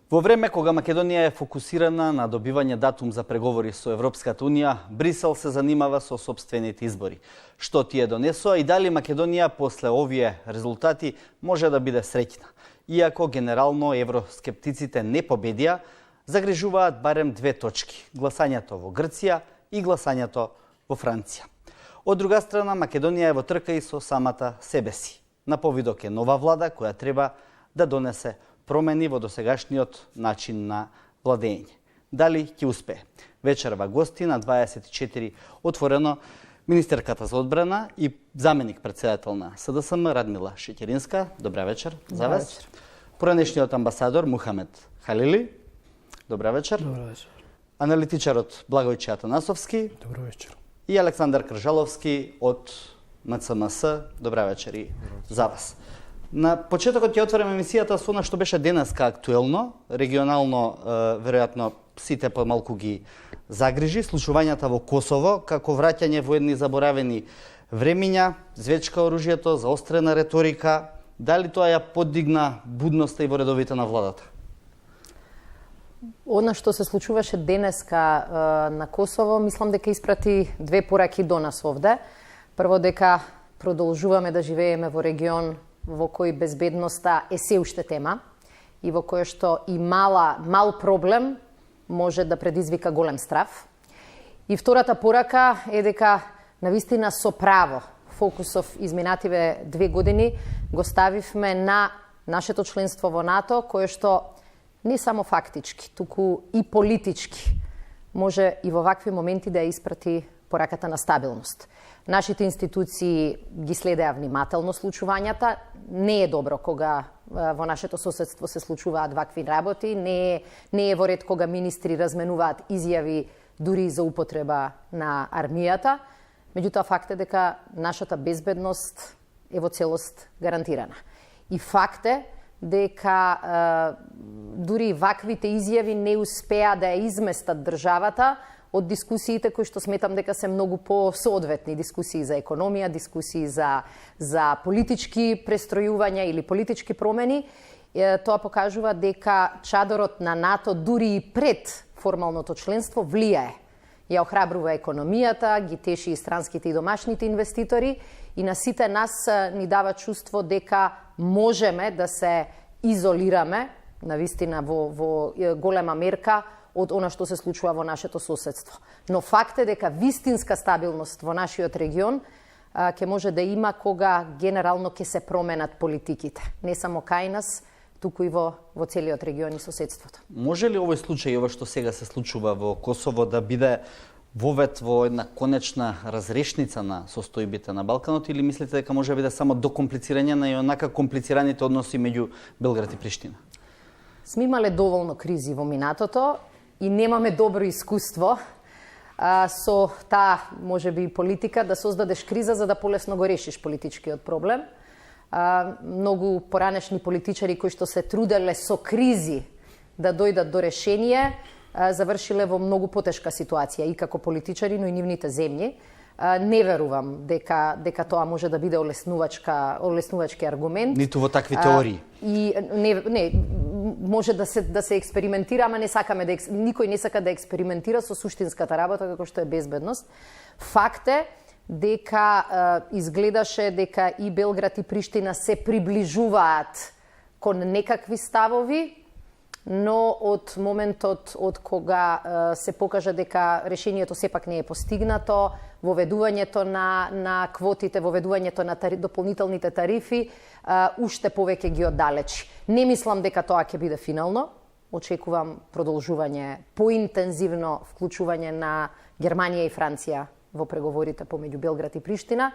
Во време кога Македонија е фокусирана на добивање датум за преговори со Европската Унија, Брисел се занимава со сопствените избори. Што тие донесоа и дали Македонија после овие резултати може да биде среќна? Иако генерално евроскептиците не победија, загрижуваат барем две точки – гласањето во Грција и гласањето во Франција. Од друга страна, Македонија е во трка и со самата себе си. На повидок е нова влада која треба да донесе промени во досегашниот начин на владење. Дали ќе успее? Вечерва гости на 24 отворено министерката за одбрана и заменик председател на СДСМ Радмила Шекеринска. Добра вечер за вас. Поранешниот амбасадор Мухамед Халили. Добра вечер. Добра вечер. Аналитичарот Благојче Атанасовски. Добра вечер. И Александар Кржаловски од МЦМС. Добра вечер и за вас. На почетокот ќе отворим емисијата со она што беше денеска актуелно, регионално веројатно сите помалку ги загрижи, случувањата во Косово, како враќање во едни заборавени времиња, звечка оружјето, заострена реторика, дали тоа ја подигна будноста и во редовите на владата? Она што се случуваше денеска на Косово, мислам дека испрати две пораки до нас овде. Прво дека продолжуваме да живееме во регион во кој безбедноста е се уште тема и во кој што и мал проблем може да предизвика голем страв. И втората порака е дека навистина со право фокусов изминативе 2 години го ставивме на нашето членство во НАТО, кое што не само фактички, туку и политички може и во вакви моменти да ја испрати пораката на стабилност. Нашите институции ги следеа внимателно случувањата. Не е добро кога во нашето соседство се случуваат вакви работи. Не е во ред кога министри разменуваат изјави дури за употреба на армијата. Меѓутоа, факт е дека нашата безбедност е во целост гарантирана. И факт е дека дури ваквите изјави не успеа да ја изместат државата од дискусиите кои што сметам дека се многу посоодветни, дискусии за економија, дискусии за политички престројувања или политички промени. Тоа покажува дека чадорот на НАТО дури и пред формалното членство влијае. Ја охрабрува економијата, ги теши и странските и домашните инвеститори и на сите нас ни дава чувство дека можеме да се изолираме навистина во голема мерка од она што се случува во нашето соседство. Но факт е дека вистинска стабилност во нашиот регион ќе може да има кога генерално ќе се променат политиките. Не само кај нас, туку и во целиот регион и соседството. Може ли овој случај, ова што сега се случува во Косово, да биде вовет во една конечна разрешница на состојбите на Балканот, или мислите дека може да биде само докомплицирање на и онака комплицираните односи меѓу Белград и Приштина? Сме имале доволно кризи во минатото и немаме добро искуство со таа, можеби, политика да создадеш криза за да полесно го решиш политичкиот проблем. Многу поранешни политичари кои што се труделе со кризи да дојдат до решение, завршиле во многу потешка ситуација и како политичари, но и нивните земји. Не верувам дека тоа може да биде олеснувачки аргумент. Ниту во такви теории. И не може да се експериментира, ама не сакаме никој не сака да експериментира со суштинската работа како што е безбедност. Факт е дека изгледаше дека и Белград и Приштина се приближуваат кон некакви ставови, но од моментот од кога се покажа дека решението сепак не е постигнато, воведувањето на квотите, воведувањето на дополнителните тарифи, уште повеќе ги оддалечи. Не мислам дека тоа ќе биде финално. Очекувам продолжување, поинтензивно вклучување на Германија и Франција во преговорите помеѓу Белград и Приштина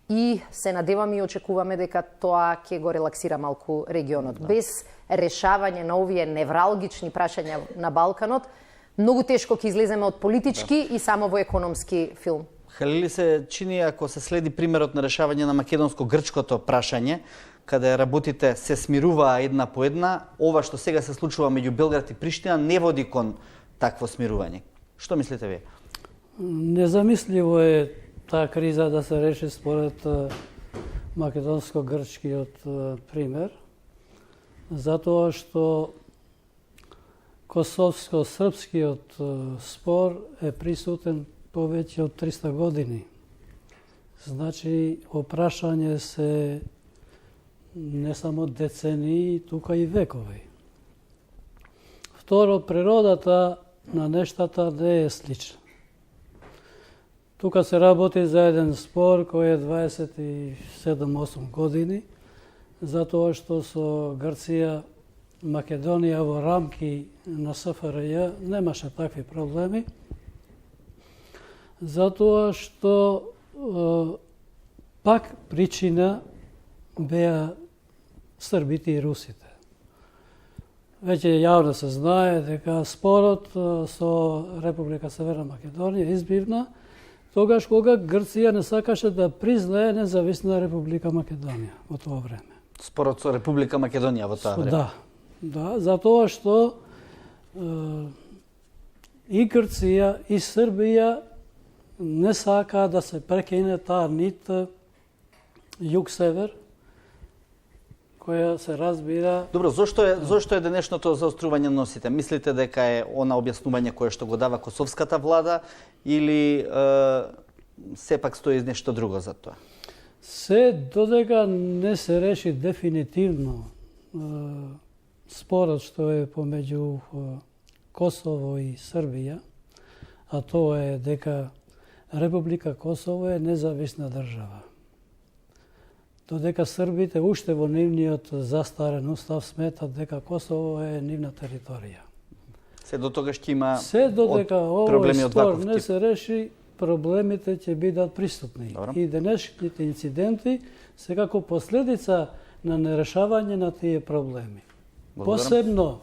и се надеваме и очекуваме дека тоа ќе го релаксира малку регионот. Без решавање на овие невралгични прашања на Балканот, многу тешко ќе излеземе од политички и само во економски филм. Халили, се чини, ако се следи примерот на решавање на македонско-грчкото прашање, каде работите се смируваа една по една, ова што сега се случува меѓу Белград и Приштина не води кон такво смирување. Што мислите вие? Незамисливо е таа криза да се реши според македонско-грчкиот пример, затоа што косовско-српскиот спор е присутен повеќе од 300 години. Значи, опрашање се не само децении, тука и векови. Второ, природата на нештата не е слична. Тука се работи за еден спор кој е 27-8 години, затоа што со Грција, Македонија во рамки на СФРЈ немаше такви проблеми, затоа што пак причина беа србите и русите. Веќе јавно се знае дека спорот со Република Северна Македонија избивна тогаш кога Грција не сакаше да признае независна Република Македонија во тоа време. Спорот со Република Македонија во тоа време? Да, затоа што и Грција и Србија не сака да се прекине таа нит југ-север, која се разбира... Добро, зошто е денешното заострување носите? Мислите дека е она објаснување кое што го дава косовската влада или сепак стои нешто друго за тоа? Се додека не се реши дефинитивно спорот што е помеѓу Косово и Србија, а тоа е дека Република Косово е независна држава. Додека србите уште во нивниот застарен устав сметат дека Косово е нивна територија. Се до тогаш ќе има додека проблеми од спор ваков не тип? се реши, проблемите ќе бидат присутни. Добро. И денешните инциденти се како последица на нерешавање на тие проблеми. Посебно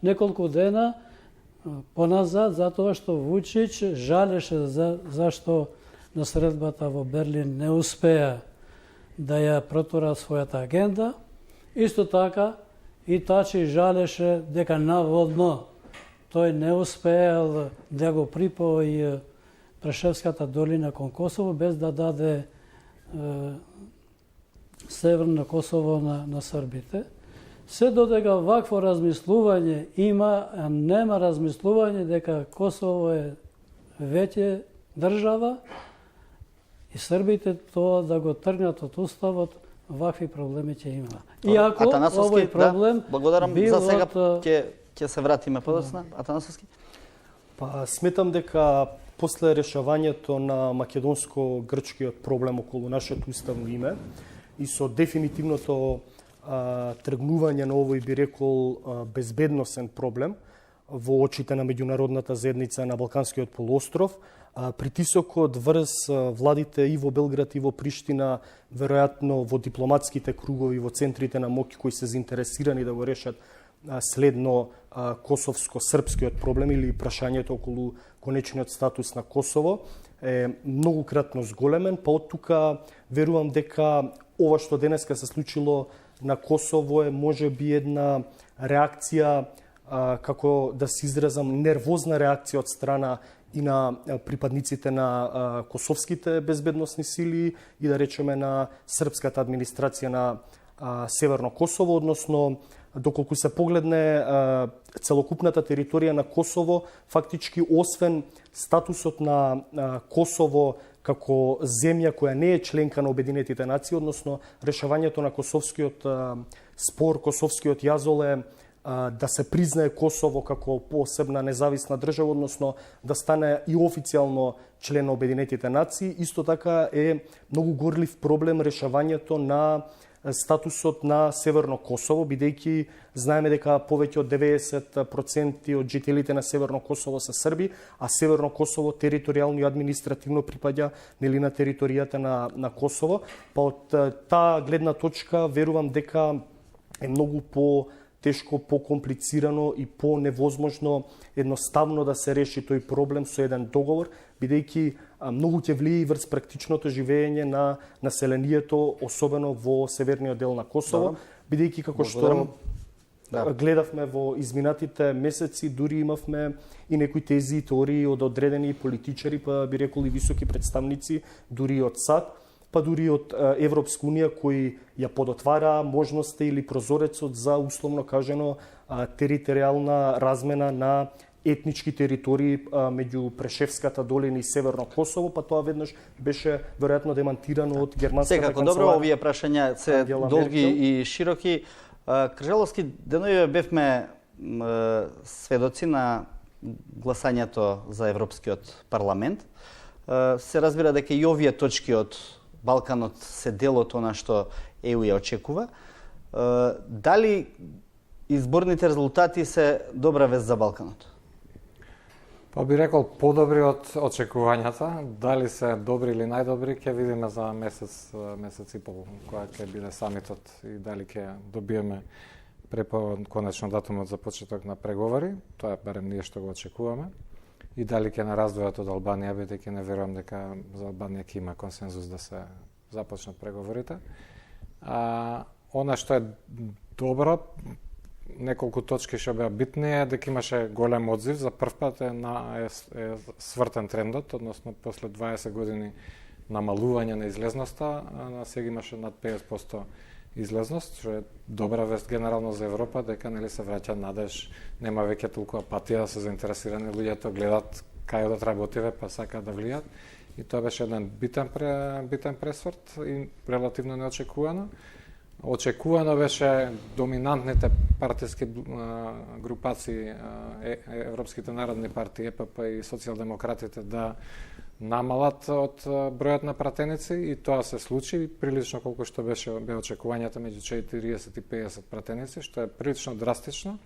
неколку дена поназад, затоа што Вучич жалеше зашто на средбата во Берлин не успеа да ја протура својата агенда. Исто така и Тачи жалеше дека наводно тој не успеал да го припои Прешевската долина кон Косово без да даде Северно Косово на србите. Се додека вакво размислување има, а нема размислување дека Косово е веќе држава и србите тоа да го тргнат од уставот, вакви проблеми ќе има. Иако овој проблем благодарам за сега, ќе се вратиме подоцна. Атанасовски? Па сметам дека после решавањето на македонско-грчкиот проблем околу нашето уставно име и со дефинитивното тргнување на овој, би рекол, безбедносен проблем во очите на меѓународната заедница на Балканскиот полуостров, притисокот врз владите и во Белград и во Приштина, веројатно во дипломатските кругови, во центрите на моќ кои се заинтересирани да го решат следно косовско-српскиот проблем или прашањето околу конечниот статус на Косово е многократно зголемен, па од тука верувам дека ова што денеска се случило на Косово е можеби една реакција, како да се изразам, нервозна реакција од страна и на припадниците на косовските безбедносни сили и да речеме на српската администрација на Северно Косово, односно доколку се погледне целокупната територија на Косово, фактички освен статусот на Косово како земја која не е членка на Обединетите нации, односно решавањето на косовскиот спор, косовскиот јазол е да се признае Косово како посебна независна држава, односно да стане и официјално член на Обединетите нации. Исто така е многу горлив проблем решавањето на статусот на Северно Косово, бидејќи знаеме дека повеќе од 90% од жителите на Северно Косово се срби, а Северно Косово територијално и административно припаѓа нели на територијата на Косово. Па од таа гледна точка верувам дека е многу тешко, покомплицирано и невозможно едноставно да се реши тој проблем со еден договор, бидејќи многу ќе влие врз практичното живење на населението, особено во северниот дел на Косово, бидејќи како што гледавме во изминатите месеци, дури имавме и некои тези и теории од одредени политичари, па би рекол и високи представници, дури од САД, па дури од Европска унија кој ја подотвара можности или прозорецот за условно кажано територијална размена на етнички територии меѓу Прешевската долина и Северно Косово, па тоа веднаш беше веројатно демантирано од германската канцеларија. канцеларија. Добро, овие прашања се долги и широки. Кржаловски, денови бевме сведоци на гласањето за Европскиот парламент. Се разбира дека и овие точки од Балканот се дел од она што ЕУ ја очекува. Дали изборните резултати се добра вест за Балканот? Па би рекол подобри од очекувањата. Дали се добри или најдобри ќе видиме за месец и пол, кога ќе биде самитот и дали ќе добиеме конечно датумот за почеток на преговори. Тоа барем ние што го очекуваме. И дали ќе нараздвојат од Албанија, бидејќи не верувам дека за Албанија ќе има консензус да се започнат преговорите. Она што е добро, неколку точки што беа битни е дека имаше голем одзив. За прв пат е свртен трендот, односно после 20 години намалување на излезноста, сега имаше над 50% излезност, што е добра вест генерално за Европа, дека нели се враќа надеж, нема веќе толку апатија, се заинтересирани луѓето гледат кај одат работиве, па сакаат да влијат. И тоа беше еден битен пресврт и релативно неочекувано. Очекувано беше доминантните партиски групации, Европските народни партии, ЕПП и социјалдемократите да намалат од бројот на пратеници и тоа се случи прилично колку што беа очекувањата меѓу 40 и 50 пратеници, што е прилично драстично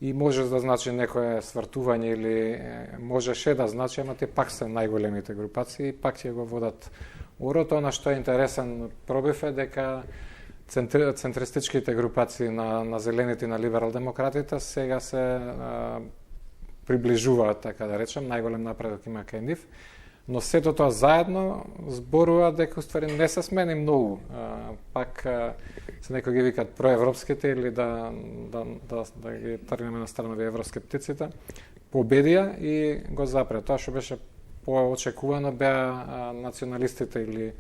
и може да значи некое свртување или можеше да значи, ама те пак се најголемите групации и пак ќе го водат урото. Она што е интересен пробив е дека центристичките групации на зелените и на либерал-демократите сега се приближуваат, така да речем, најголем напредок има кај нив, но сето тоа заедно зборува дека уствари не се смени многу. Пак се некои ги викат проевропските или да ги тргнеме на страна на евроскептиците, победија и го запре. Тоа што беше поочекувано беа националистите или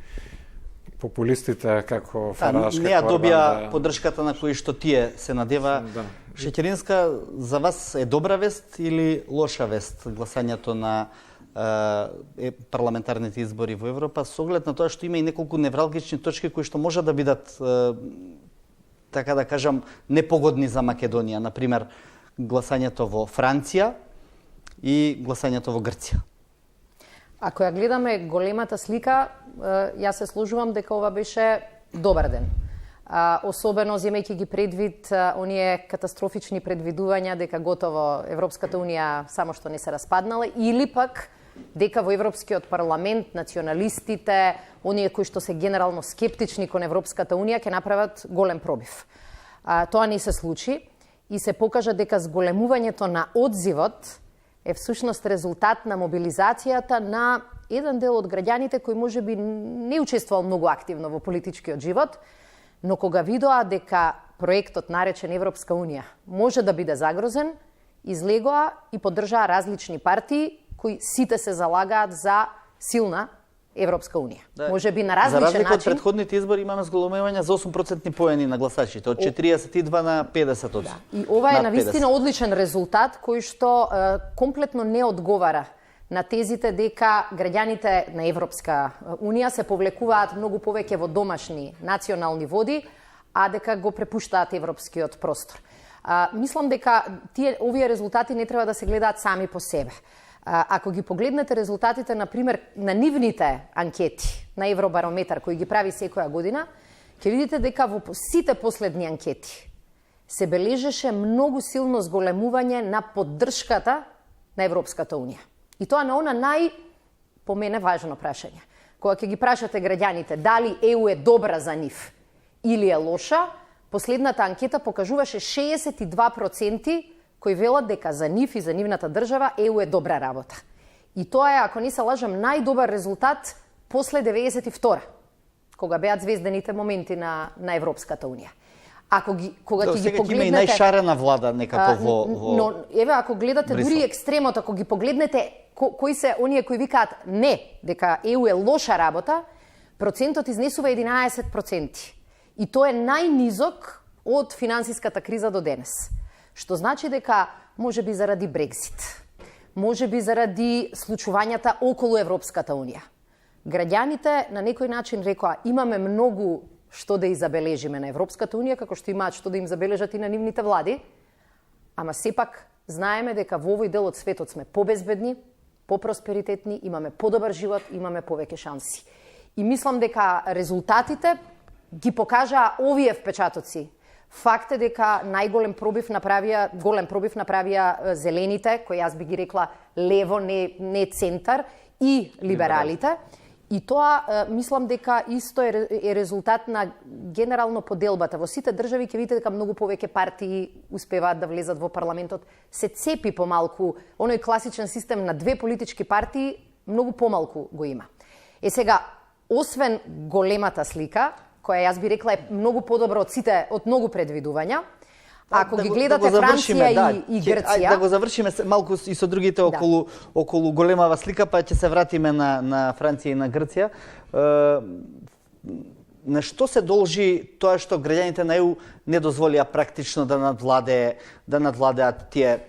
популистите како Фараш, не ја добија поддршката на кои што тие се надева. Да. Шеќеринска, за вас е добра вест или лоша вест гласањето на парламентарните избори во Европа, со оглед на тоа што има и неколку невралгични точки кои што може да бидат, така да кажам, непогодни за Македонија. Например, гласањето во Франција и гласањето во Грција. Ако ја гледаме големата слика, јас се сложувам дека ова беше добар ден. Особено земејќи ги предвид оние катастрофични предвидувања дека готово Европската унија само што не се распаднала или пак дека во Европскиот парламент националистите, оние кои што се генерално скептични кон Европската унија ќе направат голем пробив. Тоа не се случи и се покажа дека зголемувањето на одзивот е всушност резултат на мобилизацијата на еден дел од граѓаните кои можеби не учествувал многу активно во политичкиот живот, но кога видоа дека проектот наречен Европска унија може да биде загрозен, излегоа и поддржаа различни партии кои сите се залагаат за силна Европска унија. Да. Може би на различен начин. За разлика од претходните избори имаме зголемување за 8% поени на гласачите, од 42 на 50%. Да. И ова е навистина одличен резултат кој што комплетно не одговара на тезите дека граѓаните на Европска унија се повлекуваат многу повеќе во домашни национални води, а дека го препуштаат европскиот простор. Мислам дека овие резултати не треба да се гледаат сами по себе. Ако ги погледнете резултатите, например, на нивните анкети на Евробарометар, кои ги прави секоја година, ќе видите дека во сите последни анкети се бележеше многу силно зголемување на поддршката на Европската унија. И тоа на она по мене, важно прашање. Кога ќе ги прашате граѓаните дали ЕУ е добра за нив или е лоша, последната анкета покажуваше 62% кои велат дека за нив и за нивната држава ЕУ е добра работа. И тоа е, ако не се лажам, најдобар резултат после 92 кога беат звездените моменти на Европската унија. Кога ќе ги погледнете, има и најшарена влада некако во но еве ако гледате Брисел. дури екстремот, ако ги погледнете кои се оние кои викаат не дека ЕУ е лоша работа, процентот изнесува 11%. И тоа е најнизок од финансиската криза до денес. Што значи дека може би заради Брекзит, може би заради случувањата околу Европската Унија. Граѓаните на некој начин рекоа имаме многу што да изабележиме на Европската Унија, како што имаат што да им забележат и на нивните влади, ама сепак знаеме дека во овој дел од светот сме побезбедни, попросперитетни, имаме подобар живот, имаме повеќе шанси. И мислам дека резултатите ги покажаа овие впечатоци. Факт е дека најголем пробив направија зелените, кои јас би ги рекла лево, не центар, и либералите. И тоа, мислам дека исто е резултат на генерално поделбата. Во сите држави ќе видите дека многу повеќе партии успеваат да влезат во парламентот. Се цепи помалку, оној класичен систем на две политички партии, многу помалку го има. Сега, освен големата слика, која јас би рекла е многу подобра од многу предвидувања, ако ги гледате Франција и Грција... Да го завршиме малку и со другите околу големава слика, па ќе се вратиме на Франција и на Грција. На што се должи тоа што граѓаните на ЕУ не дозволија практично да надвладеат тие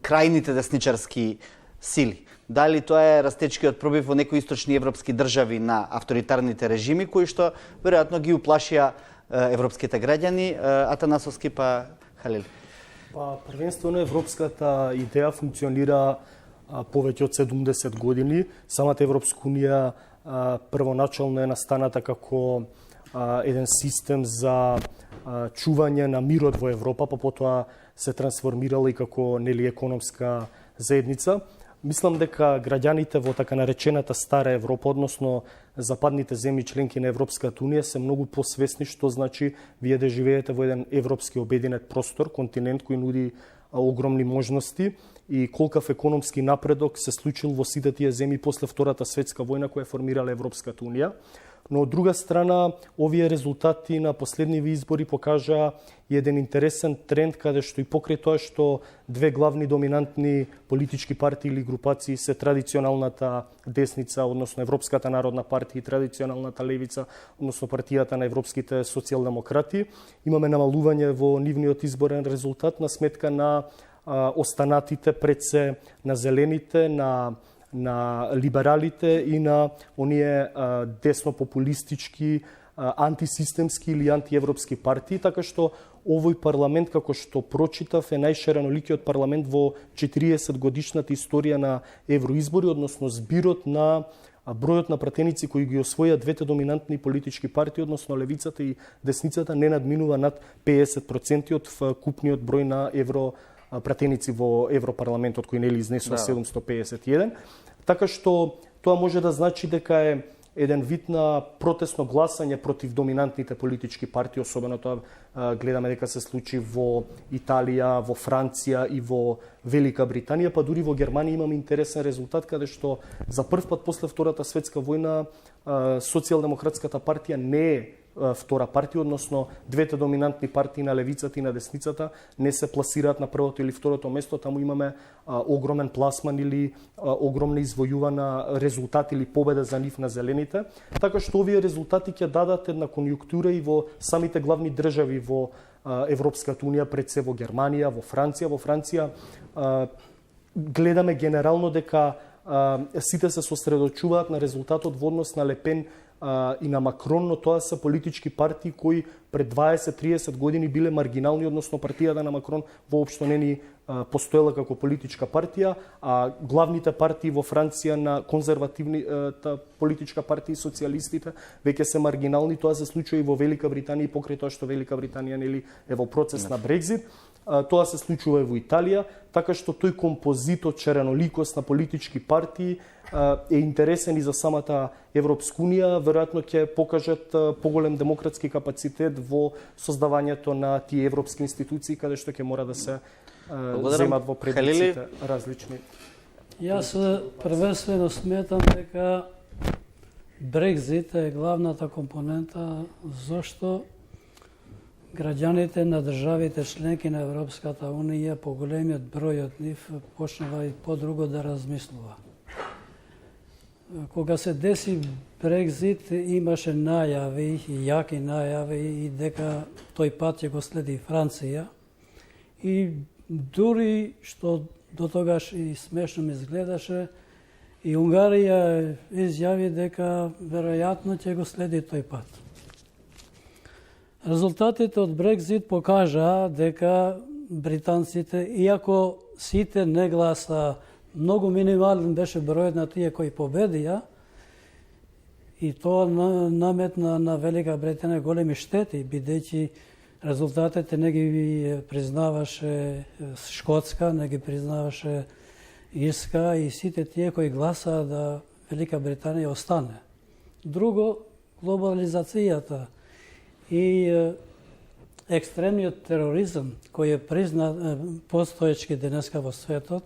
крајните десничарски сили? Дали тоа е растечкиот пробив во некои источни европски држави на авторитарните режими, кои што веројатно ги уплашија европските граѓани? Атанасовски па Халил. Па првенствено европската идеја функционира повеќе од 70 години. Самата Европска унија првоначално е настаната како еден систем за чување на мирот во Европа, па потоа се трансформирала и како економска заедница. Мислам дека граѓаните во така наречената стара Европа, односно западните земји членки на Европската унија, се многу посвесни што значи вие да живеете во еден европски обединет простор, континент кој нуди огромни можности и колкав економски напредок се случил во сите тие земји после Втората светска војна која формирала Европската унија. Но од друга страна, овие резултати на последниви избори покажаа еден интересен тренд каде што и покрај тоа што две главни доминантни политички партии или групации се традиционалната десница, односно Европската народна партија и традиционалната левица, односно партијата на европските социјалдемократи, имаме намалување во нивниот изборен резултат на сметка на останатите пред се на зелените, на либералите и на оние деснопопулистички, антисистемски или антиевропски партии, така што овој парламент, како што прочитав, е најширеноликиот парламент во 40 годишната историја на евроизбори, односно збирот на бројот на пратеници кои ги освоја двете доминантни политички партии, односно левицата и десницата, не надминува над 50% од вкупниот број на пратеници во Европарламентот, кој нели изнесува 751. Така што тоа може да значи дека е еден вид на протестно гласање против доминантните политички партии, особено тоа гледаме дека се случи во Италија, во Франција и во Велика Британија, па дури во Германија имаме интересен резултат каде што за прв пат после Втората светска војна социјалдемократската партија не е втора партија, односно двете доминантни партии на левицата и на десницата не се пласираат на првото или второто место, таму имаме огромен пласман или огромна извојувана резултат или победа за нив на зелените, така што овие резултати ќе дадат една конјунктура и во самите главни држави во Европската унија, пред се во Германија, во Франција. Во Франција гледаме генерално дека сите се сосредочуваат на резултатот во однос на Ле Пен и на Макрон, но тоа се политички партии кои пред 20-30 години биле маргинални, односно партијата на Макрон воопшто не ни постоела како политичка партија, а главните партии во Франција на конзервативната политичка партија и социјалистите веќе се маргинални. Тоа се случува и во Велика Британија, и покрај тоа што Велика Британија нели е во процес на Брекзит. Тоа се случува и во Италија, така што тој композитот, череноликост на политички партии е интересен и за самата Европска унија, веројатно ќе покажат поголем демократски капацитет во создавањето на тие европски институции, каде што ќе мора да се земат во предиците различни. Јас првенствено сметам дека Брекзит е главната компонента зашто граѓаните на државите членки на Европската унија, поголемиот број од нив почнува и подруго да размислува. кога се деси Брекзит, имаше најави, јаки најави, и дека тој пат ќе го следи Франција. И дури што до тогаш и смешно ми изгледаше, и Унгарија изјави дека веројатно ќе го следи тој пат. Резултатите од Брекзит покажаа дека британците, иако сите не гласа, многу минимален беше бројот на тие кои победија, и тоа наметна на Велика Британија големи штети, бидејќи резултатите не ги признаваше Шкотска, не ги признаваше Ирска и сите тие кои гласаа да Велика Британија остане. Друго, глобализацијата и екстремниот тероризам кој е признат постоечки денеска во светот,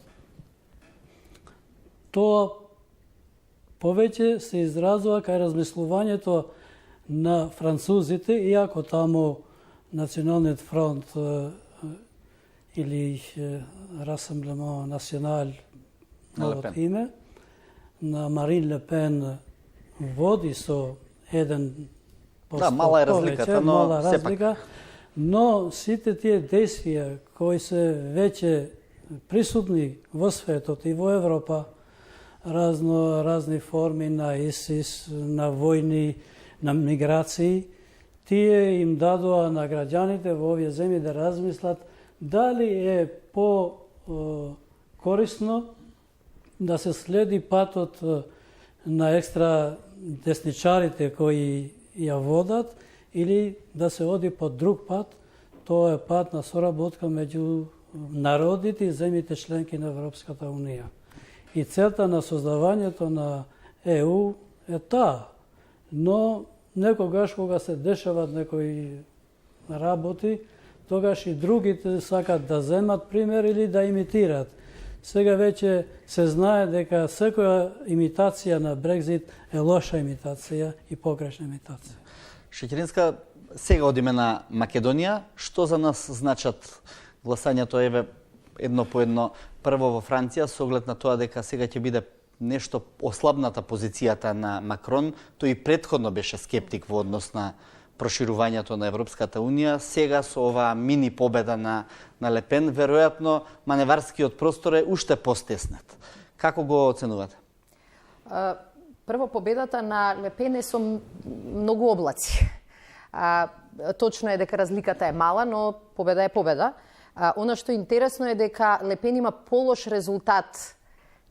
тоа повеќе се изразува кај размислувањето на французите, иако таму Националниот фронт или Rassemblement National, новото име, на Марин Ле Пен води со 1%. Да, мала е разликата, но мала сепак. разлика, но сите тие действија кои се веќе присутни во светот и во Европа, разни форми на ИСИС, на војни, на миграции, тие им дадоа на граѓаните во овие земји да размислат дали е по-корисно да се следи патот на екстра десничарите кои ја водат, или да се оди по друг пат. Тоа е пат на соработка меѓу народите и земјите членки на Европската Унија. И целта на создавањето на ЕУ е таа. Но некогаш кога се дешават некои работи, тогаш и другите сакат да земат пример или да имитират. Сега веќе се знае дека секоја имитација на Брекзит е лоша имитација и погрешна имитација. Шеќеринска, сега одиме на Македонија. Што за нас значат гласањето едно по едно? Прво во Франција, со оглед на тоа дека сега ќе биде нешто ослабната позицијата на Макрон. Тој и претходно беше скептик во однос на проширувањето на Европската Унија. Сега со оваа мини победа на Ле Пен, веројатно маневарскиот простор е уште постеснат. Како го оценувате? Прво, победата на Ле Пен е со многу облаци. Точно е дека разликата е мала, но победа е победа. Она што е интересно е дека Ле Пен има полош резултат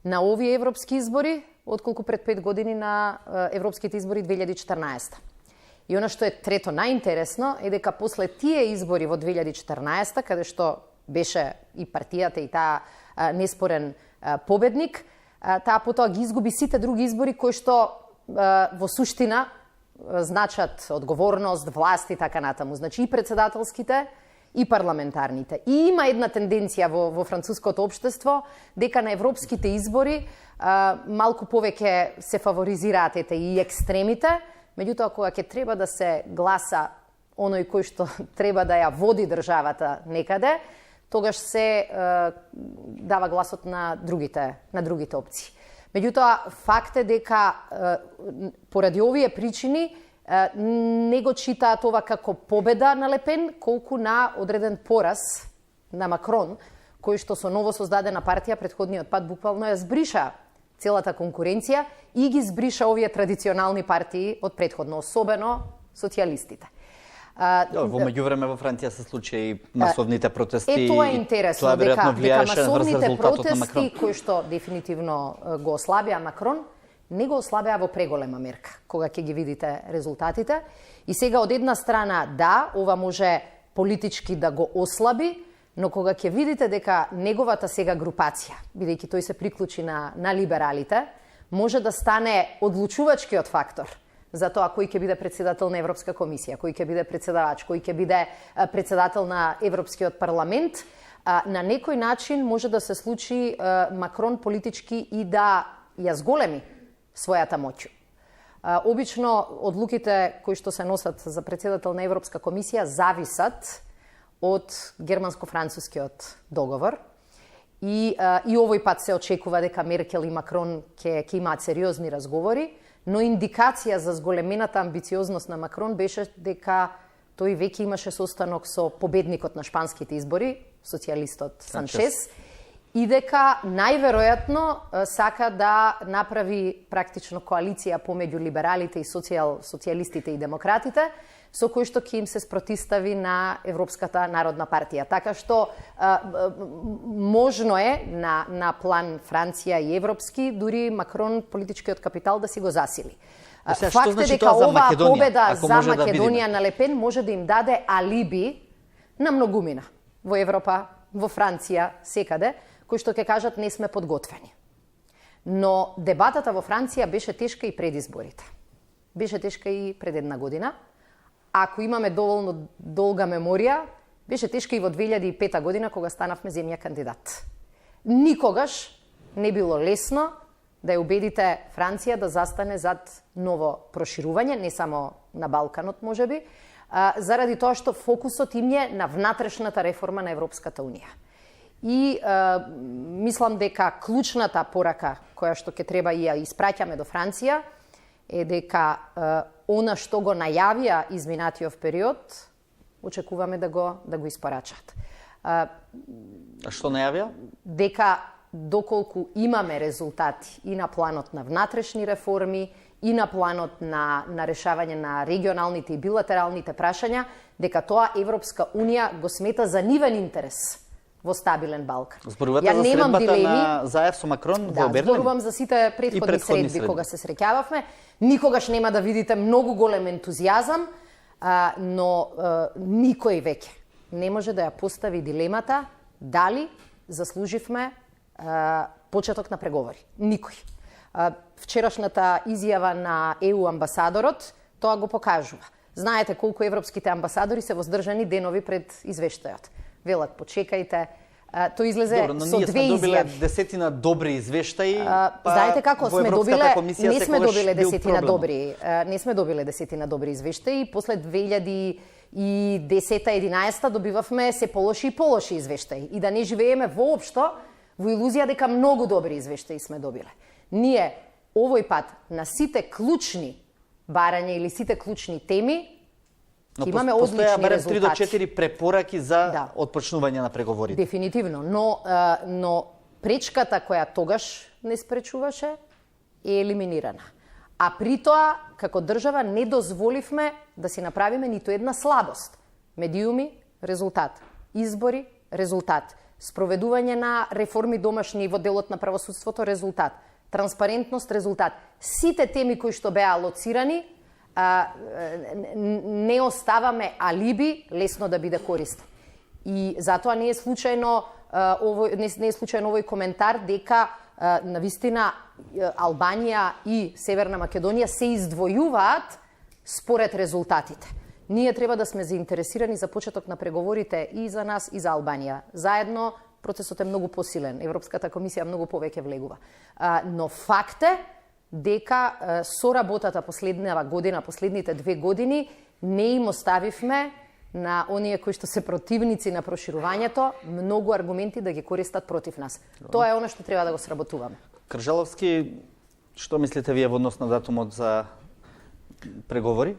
на овие европски избори, отколку пред 5 години на европските избори 2014. И она што е трето најинтересно е дека после тие избори во 2014, каде што беше и партијата и таа неспорен победник, таа потоа ги изгуби сите други избори кои што во суштина значат одговорност, власт и така натаму. Значи и председателските и парламентарните. И има една тенденција во француското општество дека на европските избори малку повеќе се фаворизираат и екстремите, меѓутоа кога ќе треба да се гласа оној кој што треба да ја води државата некаде, тогаш се дава гласот на другите опции. Меѓутоа, факт е дека поради овие причини не го читаат ова како победа на Ле Пен, колку на одреден пораз на Макрон, кој што со ново создадена партија предходниот пат буквално ја збриша целата конкуренција и ги збриша овие традиционални партии од предходно, особено социјалистите. Во меѓувреме во Франција се случи и масовните протести. Тоа е интересно, тоа дека влијаеше врз масовните резултатот на Макрон. протести кои што дефинитивно го ослабија Макрон, не го ослабеа во преголема мерка, кога ќе ги видите резултатите. И сега од една страна, да, ова може политички да го ослаби, но кога ќе видите дека неговата сега групација, бидејќи тој се приклучи на либералите, може да стане одлучувачкиот фактор за тоа кој ќе биде председател на Европска комисија, кој ќе биде председавач, кој ќе биде председател на Европскиот парламент, на некој начин може да се случи Макрон политички и да ја зголеми својата моќ. Обично одлуките кои што се носат за председател на Европска комисија зависат од германско-францускиот договор и овој пат се очекува дека Меркел и Макрон ќе имаат сериозни разговори, но индикација за зголемената амбициозност на Макрон беше дека тој веќе имаше состанок со победникот на шпанските избори, социјалистот Санчес, и дека најверојатно сака да направи практично коалиција помеѓу либералите и социјалистите и демократите, со кој што ќе им се спротистави на Европската народна партија. Така што можно е на план Франција и европски, дури Макрон политичкиот капитал да си го засили. Факт е дека оваа победа за Македонија на Ле Пен може да им даде алиби на многумина во Европа, во Франција, секаде, кои што ќе кажат не сме подготвени. Но дебатата во Франција беше тешка и пред изборите. Беше тешка и пред една година. Ако имаме доволно долга меморија, беше тешка и во 2005 година кога станавме земја кандидат. Никогаш не било лесно да ја убедите Франција да застане зад ново проширување, не само на Балканот можеби, заради тоа што фокусот им е на внатрешната реформа на Европската Унија. И мислам дека клучната порака која што ќе треба и ја испраќаме до Франција е дека она што го најавија изминатиот период, очекуваме да го испорачат. А што најавија? Дека доколку имаме резултати и на планот на внатрешни реформи, и на планот на решавање на регионалните и билатералните прашања, дека тоа Европска Унија го смета за нивен интерес во стабилен Балкан. Зборувате за средбата на Заев со Макрон во Берлин? Да, зборувам за сите предходни средби кога се среќававме. Никогаш нема да видите многу голем ентузијазам, но никој веќе не може да ја постави дилемата дали заслуживме почеток на преговори. Никој. Вчерашната изјава на ЕУ амбасадорот тоа го покажува. Знаете колку европските амбасадори се воздржани денови пред извештајот. Велат, почекајте. Тоа излезе со две изјави. Добре, но ние сме добиле десетина добри извештаи. Знаете како сме добиле? Не сме добиле десетина добри. Не сме добиле десетина добри извештаи. После 2010-11 добивавме се полоши и полоши извештаи. И да не живееме воопшто во илузија дека многу добри извештаи сме добиле. Ние овој пат на сите клучни барања или сите клучни теми имаме одлични резултати. Но постоја барем 3 до 4 препораки за отпочнување на преговорите. Дефинитивно, но пречката која тогаш не спречуваше е елиминирана. А при тоа, како држава, не дозволивме да си направиме ниту една слабост. Медиуми, резултат. Избори, резултат. Спроведување на реформи домашни во делот на правосудството, резултат. Транспарентност, резултат. Сите теми кои што беа лоцирани, не оставаме алиби лесно да биде користен. И затоа не е случајно овој коментар дека навистина Албанија и Северна Македонија се издвојуваат според резултатите. Ние треба да сме заинтересирани за почеток на преговорите и за нас и за Албанија. Заедно процесот е многу посилен. Европската комисија многу повеќе влегува. Но факт е дека со работата последнава година, последните 2 години, не им оставивме на оние кои што се противници на проширувањето многу аргументи да ги користат против нас. Тоа е она што треба да го сработуваме. Кржаловски, што мислите вие во однос на датумот за преговори?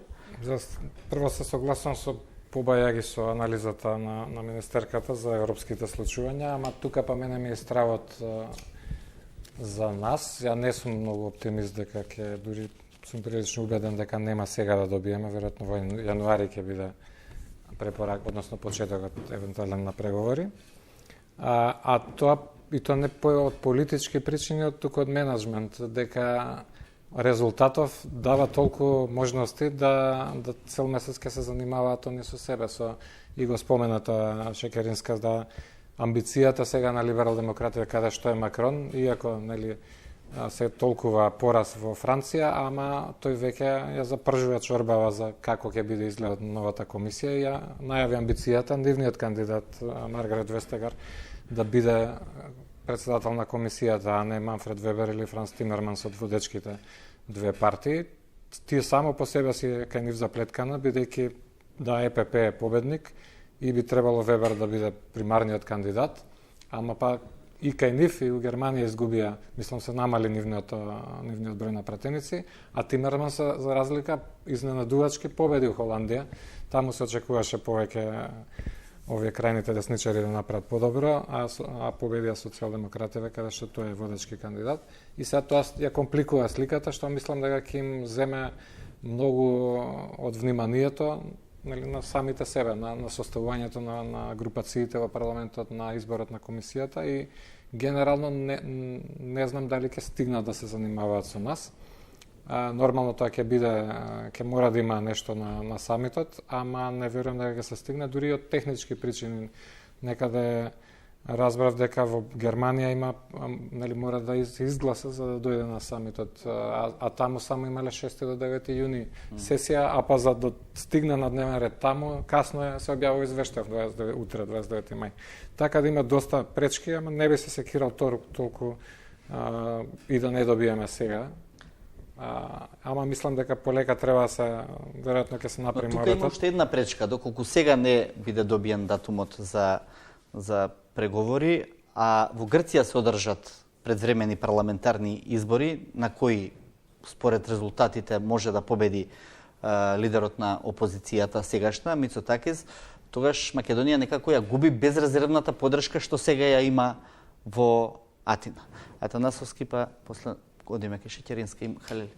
Прво се согласувам со Побајаги со анализата на министерката за европските случувања, ама тука па мене ми е стравот за нас. Ја не сум многу оптимист дека ќе, дури сум прилично убеден дека нема сега да добиеме, веројатно во јануари ќе биде препорак, односно почетокот евентуален на преговори. А тоа и тоа не од политички причини, туку од менеджмент, дека резултатов дава толку можности да цел месец ќе се занимаваат они со себе, и го спомената Шекеринска да амбицијата сега на либерал-демократија каде што е Макрон, иако се толкува пораз во Франција, ама тој веќе ја запржува чорбава за како ќе биде изгледот новата комисија и ја најави амбицијата нивниот кандидат Маргарет Вестегар да биде председател на комисијата, а не Манфред Вебер или Франс Тимерманс од водечките две партии. Тие само по себе си кај нив заплеткана, бидејќи да ЕПП е победник и би требало Вебер да биде примарниот кандидат, ама па и кај нив и у Германија изгубија, мислам се намали нивниот број на пратеници, а Тимерманс за разлика изненадувачки победи у Холандија. Таму се очекуваше повеќе овие крајните десничари да направат подобро, а победија социјалдемокративе каде што тој е водечки кандидат. И сега тоа ја компликува сликата, што мислам дека ќе им земе многу од вниманието на самите себе, на составувањето на групациите во парламентот, на изборот на комисијата и генерално не знам дали ќе стигнат да се занимаваат со нас. Нормално тоа ќе мора да има нешто на самитот, ама не верувам дека ќе се стигне дури од технички причини. Некаде разбрав дека во Германија има, мора да се изгласа за да дојде на самитот, а таму само имале 6 до 9 јуни сесија, а па за да стигне на дневен ред таму, касно се објавува извештај утре 29 мај. Така да има доста пречки, ама не би се секирал толку и да не добиеме сега. Ама мислам дека полека треба веројатно ќе се направи мораториум. Тука има уште една пречка, доколку сега не биде добиен датумот за преговори, а во Грција се одржат предвремени парламентарни избори, на кои според резултатите може да победи лидерот на опозицијата сегашна, Мицотакис, тогаш Македонија некако ја губи безрезервната поддршка што сега ја има во Атина. Атанасовски, па после одиме ке Шеќеринска и Халели.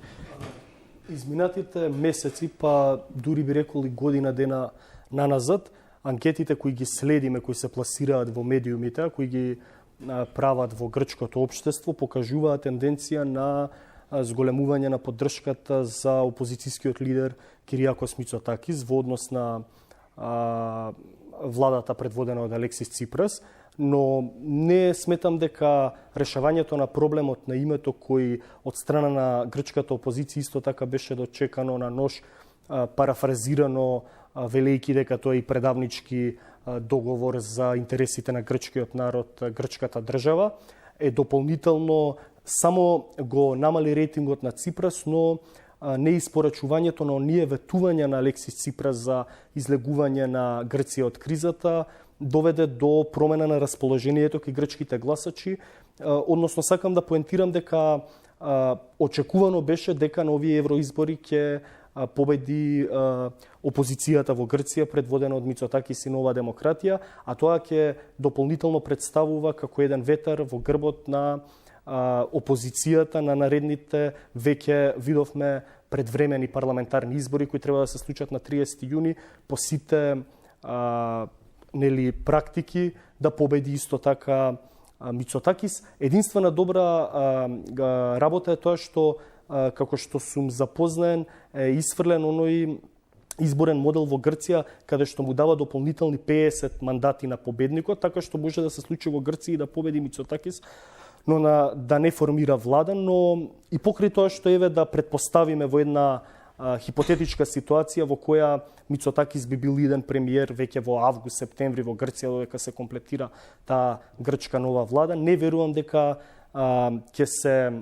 Изминатите месеци, па дури би рекол и година дена наназад, анкетите кои ги следиме, кои се пласираат во медиумите, кои ги прават во грчкото општество, покажуваат тенденција на зголемување на поддршката за опозицијскиот лидер Киријакос Мицотакис во однос на владата предводена од Алексис Ципрас, но не сметам дека решавањето на проблемот на името кој од страна на грчката опозиција исто така беше дочекано на нож, парафразирано велејќи дека тоа е и предавнички договор за интересите на грчкиот народ, грчката држава, е дополнително само го намали рейтингот на Ципрас, но неиспорачувањето на оние ветувања на Алексис Ципрас за излегување на Грција од кризата доведе до промена на расположението кај грчките гласачи. Односно, сакам да поентирам дека очекувано беше дека на овие евроизбори ќе победи опозицијата во Грција предводена од Мицотакис и Нова демократија, а тоа ќе дополнително представува како еден ветар во грбот на опозицијата на наредните, веќе видовме предвремени парламентарни избори кои треба да се случат на 30 јуни по сите практики да победи исто така Мицотакис. Единствена добра работа е тоа што како што сум запознаен е исфрлен оној изборен модел во Грција каде што му дава дополнителни 50 мандати на победникот, така што може да се случи во Грција и да победи Мицотакис, но да не формира влада, но и покрај тоа што да предпоставиме во една хипотетичка ситуација во која Мицотакис би бил иден премиер веќе во август, септември во Грција, додека се комплетира таа грчка нова влада, не верувам дека ќе се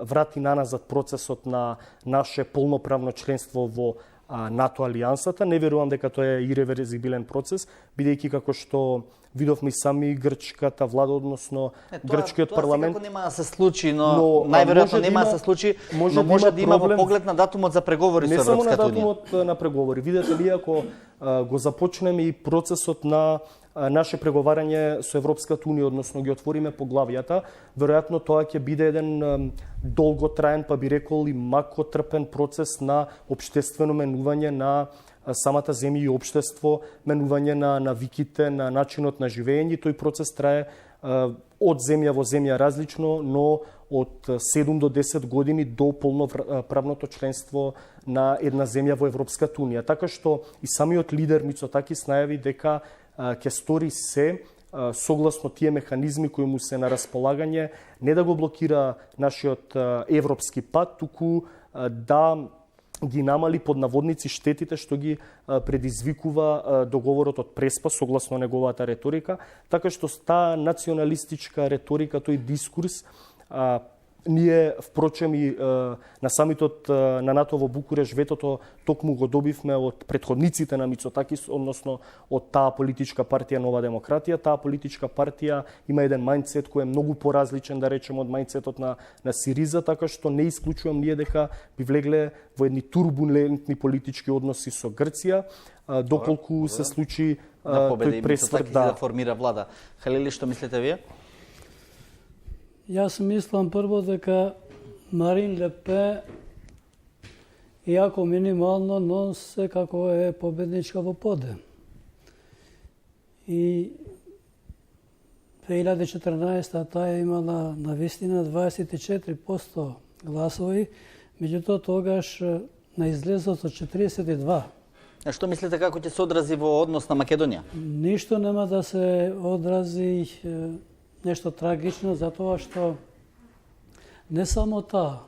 врати наназад процесот на наше полноправно членство во НАТО алијансата. Не верувам дека тоа е иреверзибилен процес, бидејќи како што видовме и сами грчката влада, односно грчкиот парламент. Тоа нема да се случи, но најверојатно нема да се случи, но може да има во поглед на датумот за преговори со Европската унија. Не само на датумот на преговори. Видете ли, ако го започнеме и процесот на наше преговарање со Европската унија, односно ги отвориме поглавијата, веројатно тоа ќе биде еден долготраен, па би рекол и макотрпен процес на општествено менување на самата земја и општество, менување на навиките, на начинот на живење. Тој процес трае од земја во земја различно, но од 7 до 10 години до полноправното членство на една земја во Европската унија. Така што и самиот лидер Мицотакис најави дека ќе стори се согласно тие механизми кои му се на располагање, не да го блокира нашиот европски пат, туку да ги намали под наводници штетите што ги предизвикува договорот од Преспа согласно неговата реторика, така што таа националистичка реторика, тој дискурс Ние, впрочем, и на самитот на НАТО во Букуреш ветото токму го добивме од претходниците на Мицотакис, односно од таа политичка партија Нова демократија. Таа политичка партија има еден мајндсет кој е многу поразличен, да речем, од мајндсетот на Сириза, така што не исклучувам ние дека би влегле во едни турбулентни политички односи со Грција, доколку се случи тој пресврт да формира влада. Халили, што мислите вие? Јас мислам прво дека Марин Лепе, иако минимално, но секако е победничка во подем. И 2014 таа имала на вистина 24% гласови, меѓутоа тогаш на излезот со 42%. А што мислите како ќе се одрази во однос на Македонија? Ништо нема да се одрази нешто трагично, затоа што не само таа,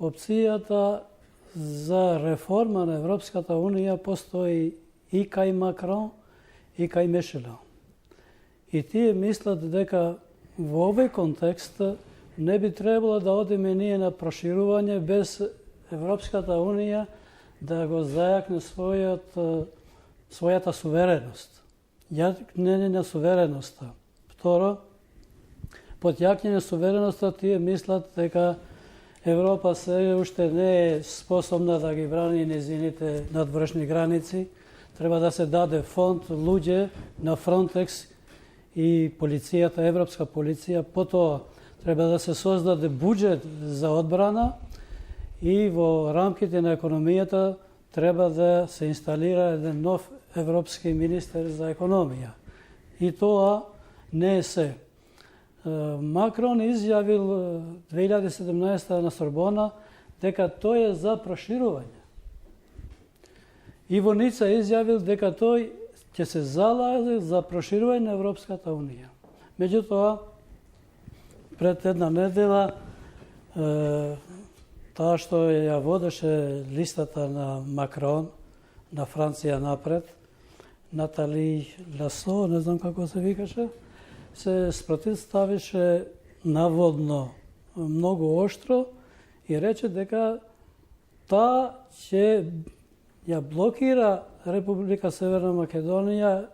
опцијата за реформа на Европската Унија постои и кај Макрон и кај Мишел. И тие мислат дека во овој контекст не би требало да одиме ние на проширување без Европската Унија да го зајакне својата сувереност. Јакнење на сувереноста. Второ, под јакнење на сувереноста тие мислат дека Европа се уште не е способна да ги брани незините надвршни граници. Треба да се даде фонд, луѓе на Фронтекс и полицијата, Европска полиција. Потоа треба да се создаде буџет за одбрана и во рамките на економијата треба да се инсталира еден нов европски министер за економија. И тоа не е се. Макрон изјавил 2017 на Сорбона дека тој е за проширување. Иво Ница изјавил дека тој ќе се залага за проширување на Европската Унија. Меѓутоа, пред една недела, таа што ја водеше листата на Макрон, на Франција напред, Натали Ласо, не знам како се викаше, се спротивставише наводно многу оштро и рече дека таа ќе ја блокира Република Северна Македонија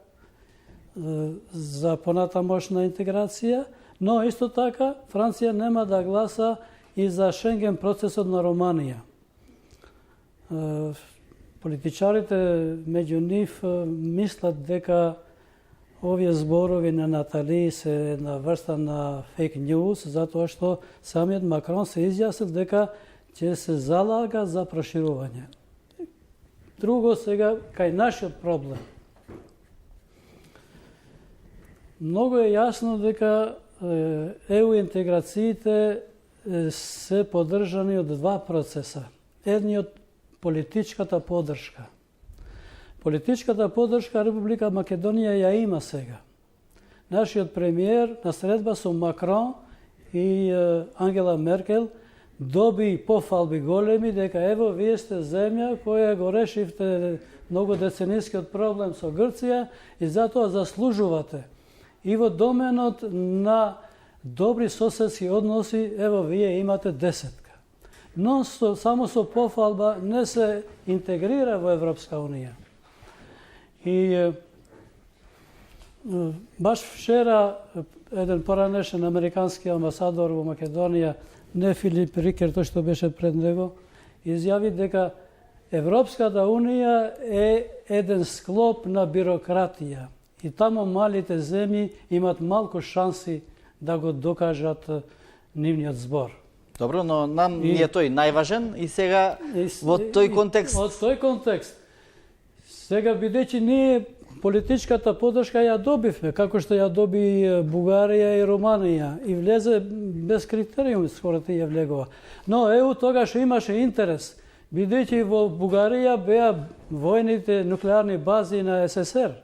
за понатамошна интеграција, но исто така Франција нема да гласа и за Шенген процесот на Романија. Политичарите меѓу нив мислат дека овие зборови на Натали се една врста на фейк ньюс, затоа што самиот Макрон се изјаснил дека ќе се залага за проширување. Друго сега, кај нашиот проблем. Многу е јасно дека ЕУ интеграциите се поддржани од два процеса. Едниот политичката поддршка. Политичката поддршка Република Македонија ја има сега. Нашиот премиер на средба со Макрон и Ангела Меркел доби пофалби големи дека ево вие сте земја која го решивте многу деценискиот проблем со Грција и затоа заслужувате. И во доменот на добри соседски односи, ево вие имате десетка. Но само со пофалба не се интегрира во Европска Унија. И баш вчера еден поранешен американски амбасадор во Македонија, не Филип Рикер, тој што беше пред него, изјави дека Европската Унија е еден склоп на бирократија и тамо малите земји имат малку шанси да го докажат нивниот збор. Добро, но нам ни е тој најважен и сега во тој контекст... Од тој контекст. Сега бидејќи ние политичката поддршка ја добивме, како што ја доби Бугарија и Романија и влезе без критериуми, скоро тие влегува. Но ЕУ тогаш имаше интерес, бидејќи во Бугарија беа војните нуклеарни бази на СССР.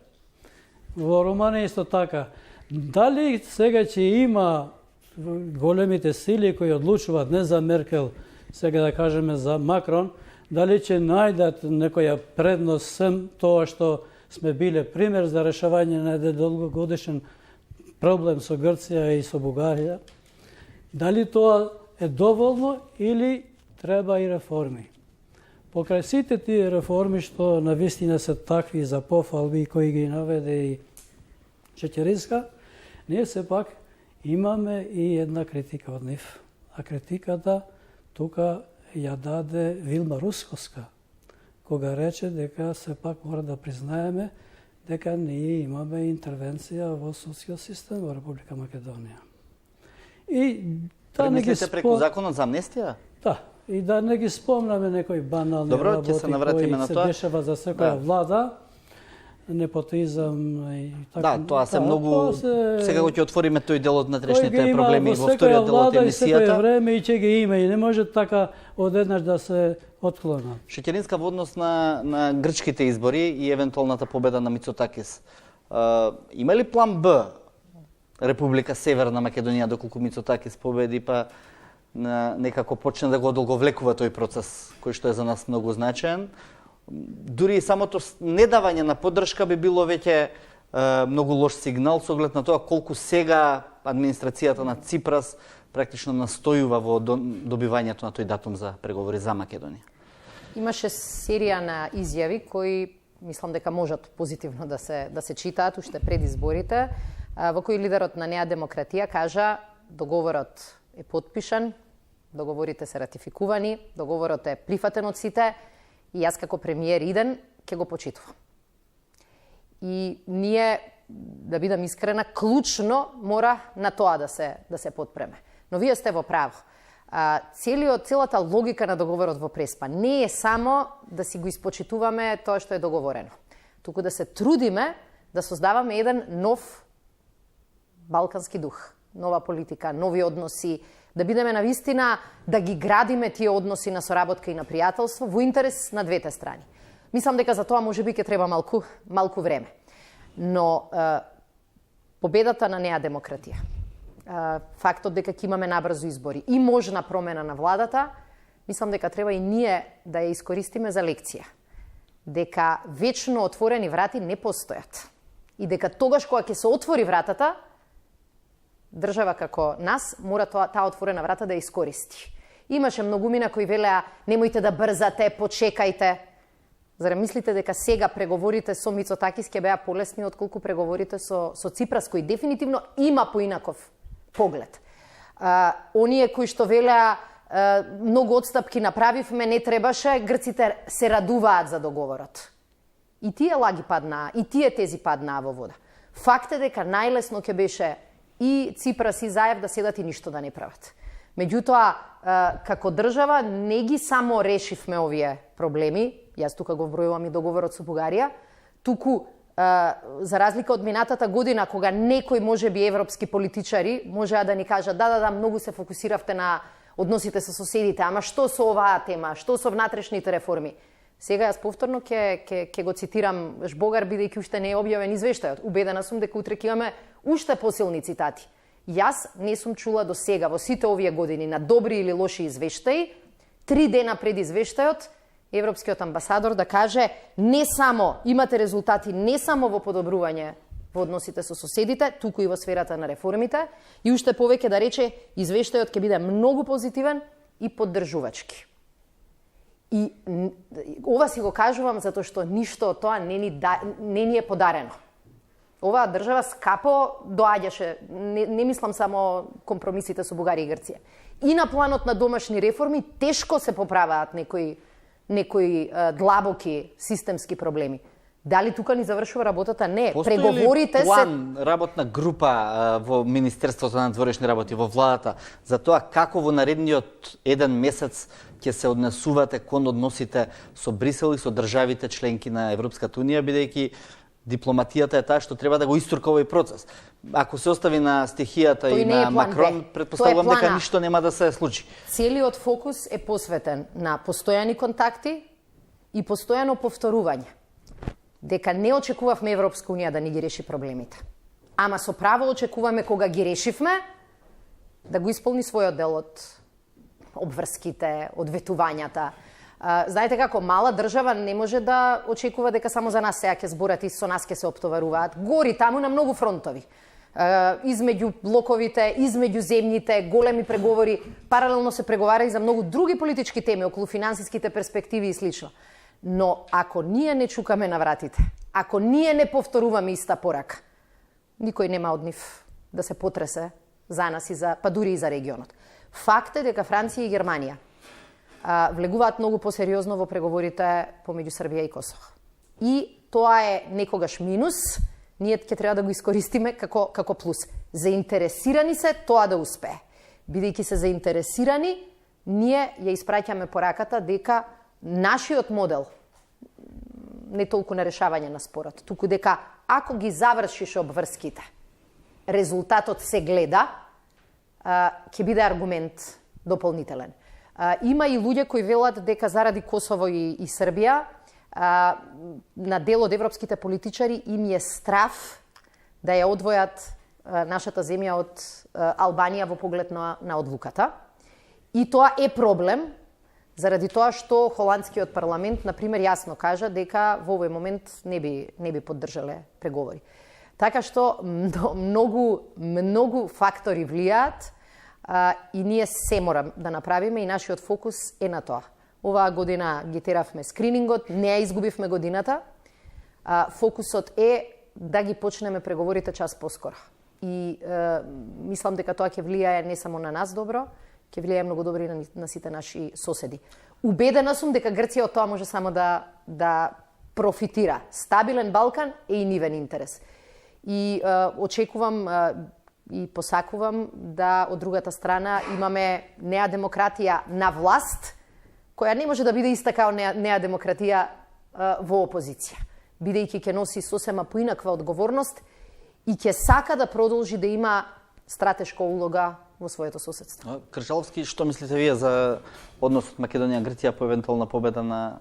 Во Романија исто така. Дали сега ќе има големите сили кои одлучуваат, не за Меркел, сега да кажеме за Макрон, дали ќе најдат некоја предност сем тоа што сме биле пример за решавање на еден долгогодишен проблем со Грција и со Бугарија. Дали тоа е доволно или треба и реформи. Покрај сите тие реформи што навистина се такви за пофалби кои ги наведе и Чечеринска, ние сепак имаме и една критика од нив. А критиката тука ја даде Вилма Русковска, кога рече дека сепак мора да признаеме дека ние имаме интервенција во судскиот систем во Република Македонија. И да не ги преку законот за амнестија? Да, и да не ги спомнаме некои банални работи кои се дешава за секоја влада, непотизам и така. Да, тоа се многу. Сега ќе отвориме тој дел од натрешните проблеми во вториот дел од емисијата. Секоја време и ќе ги има и не може така одеднаш да се отклона. Шеќеринска во однос на грчките избори и евентуалната победа на Мицотакис. Има ли план Б Република Северна Македонија доколку Мицотакис победи, па некако почне да го одолговлекува тој процес кој што е за нас многу значаен? Дури и самото недавање на поддршка би било веќе многу лош сигнал со оглед на тоа колку сега администрацијата на Ципрас практично настојува во добивањето на тој датум за преговори за Македонија. Имаше серија на изјави кои мислам дека можат позитивно да се читаат уште пред изборите, во кои лидерот на Неа демократија кажа договорот е потпишан, договорите се ратификувани, договорот е прифатен од сите и јас како премиер иден ќе го почитувам. И ние, да бидам искрена, клучно мора на тоа да се потпреме. Но вие сте во право. Целата логика на договорот во Преспа не е само да си го испочитуваме тоа што е договорено, туку да се трудиме да создаваме еден нов балкански дух, нова политика, нови односи, да бидеме навистина да ги градиме тие односи на соработка и на пријателство во интерес на двете страни. Мислам дека за тоа можеби ќе треба малку време. Но победата на Неа демократија, фактот дека ќе имаме набрзо избори и можна промена на владата, мислам дека треба и ние да ја искористиме за лекција. Дека вечно отворени врати не постојат. И дека тогаш кога ќе се отвори вратата, држава како нас мора таа отворена врата да ја искористи. Имаше многумина кои велеа немојте да брзате, почекајте. Зарем мислите дека сега преговорите со Мицотакис ќе беа полесни отколку преговорите со Ципрас, кој дефинитивно има поинаков поглед. Оние кои што велеа многу отстапки направивме, не требаше, грците се радуваат за договорот. И тие лаги паднаа, и тие тези паднаа во вода. Факт е дека најлесно ќе беше и Ципрас и Заев да седат и ништо да не прават. Меѓутоа, како држава не ги само решивме овие проблеми, јас тука го вбројувам и договорот со Бугарија, туку за разлика од минатата година кога некои можеби европски политичари можеа да ни кажат да, многу се фокусиравте на односите со соседите, ама што со оваа тема, што со внатрешните реформи. Сега јас повторно ќе го цитирам Жбогар, бидејќи уште не е објавен извештајот. Убедена сум дека утре ќе имаме уште посилни цитати. Јас не сум чула до сега во сите овие години на добри или лоши извештаи, 3 дена пред извештајот, европскиот амбасадор да каже не само имате резултати не само во подобрување во односите со соседите, туку и во сферата на реформите, и уште повеќе да рече извештајот ќе биде многу позитивен и поддржувачки. И ова си го кажувам затоа што ништо од тоа не ни е подарено. Оваа држава скапо доаѓаше, не мислам само компромисите со Бугарија и Грција. И на планот на домашни реформи тешко се поправаат некои длабоки системски проблеми. Дали тука ни завршува работата? Не. Постои преговорите ли план, работна група во Министерството на надворешни работи, во владата, за тоа како во наредниот еден месец ќе се однесувате кон односите со Брисел и со државите членки на Европската унија, бидејќи дипломатијата е таа што треба да го истурка овој процес. Ако се остави на стихијата и на Макрон, претпоставувам дека ништо нема да се случи. Целиот фокус е посветен на постојани контакти и постојано повторување. Дека не очекувавме Европска унија да ни ги реши проблемите. Ама со право очекуваме кога ги решивме да го исполни својот дел од обврските, од ветувањата. Знаете како, мала држава не може да очекува дека само за нас сега ќе зборат и со нас ќе се оптоваруваат. Гори таму на многу фронтови. измеѓу блоковите, измеѓу земјите, големи преговори, паралелно се преговара и за многу други политички теми околу финансиските перспективи и слично. Но ако ние не чукаме на вратите, ако ние не повторуваме иста порака, никој нема од нив да се потресе за нас и па дури и за регионот. Факт е дека Франција и Германија влегуваат многу посериозно во преговорите помеѓу Србија и Косово. И тоа е некогаш минус, ние ќе треба да го искористиме како плюс. Заинтересирани се тоа да успее. Бидејќи се заинтересирани, ние ја испраќаме пораката дека нашиот модел не толку на решавање на спорот, туку дека ако ги завршиш обврските, резултатот се гледа, ќе биде аргумент дополнителен. Има и луѓе кои велат дека заради Косово и Србија на дел од европските политичари им е страф да ја одвојат нашата земја од Албанија во поглед на одлуката. И тоа е проблем, заради тоа што холандскиот парламент, например, јасно кажа дека во овој момент не би поддржале преговори. Така што многу фактори влијаат и ние се мора да направиме и нашиот фокус е на тоа. Оваа година ги теравме скринингот, не ја изгубивме годината. Фокусот е да ги почнеме преговорите час поскоро. И мислам дека тоа ќе влијае не само на нас добро, ќе влијае многу добро и на сите наши соседи. Убедена сум дека Грција од тоа може само да профитира. Стабилен Балкан е и нивен интерес. И очекувам и посакувам да од другата страна имаме неа демократија на власт, која не може да биде иста као неа демократија во опозиција, бидејќи ќе носи сосема поинаква одговорност и ќе сака да продолжи да има стратешка улога во своето соседство. Кршаловски, што мислите вие за односот Македонија-Грција по евентуална победа на...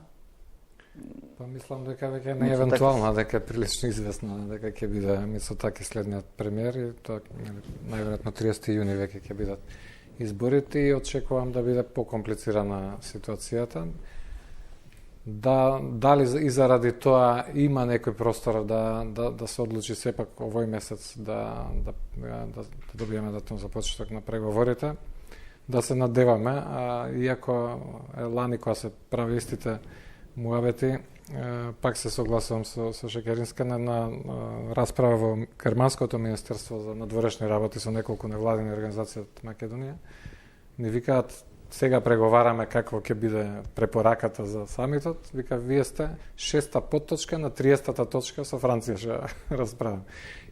Па мислам дека веќе не е евентуална, дека е прилично известно, дека ќе биде Мицотаки следниот премиер и тоа најверојатно 30 јуни веќе ќе бидат изборите и очекувам да биде покомплицирана ситуацијата. Дали и заради тоа има некој простор да се одлучи сепак овој месец да добиеме датум за почеток на преговорите, да се надеваме, иако лани кога се прави истите муабети, пак се согласувам со Шекеринска на расправа во Германското министерство за надворешни работи со неколку невладини организации од Македонија. Ни викаат, сега преговараме како ќе биде препораката за самитот. Вика, вие сте 6-та подточка на 30-та точка со Франција што расправам.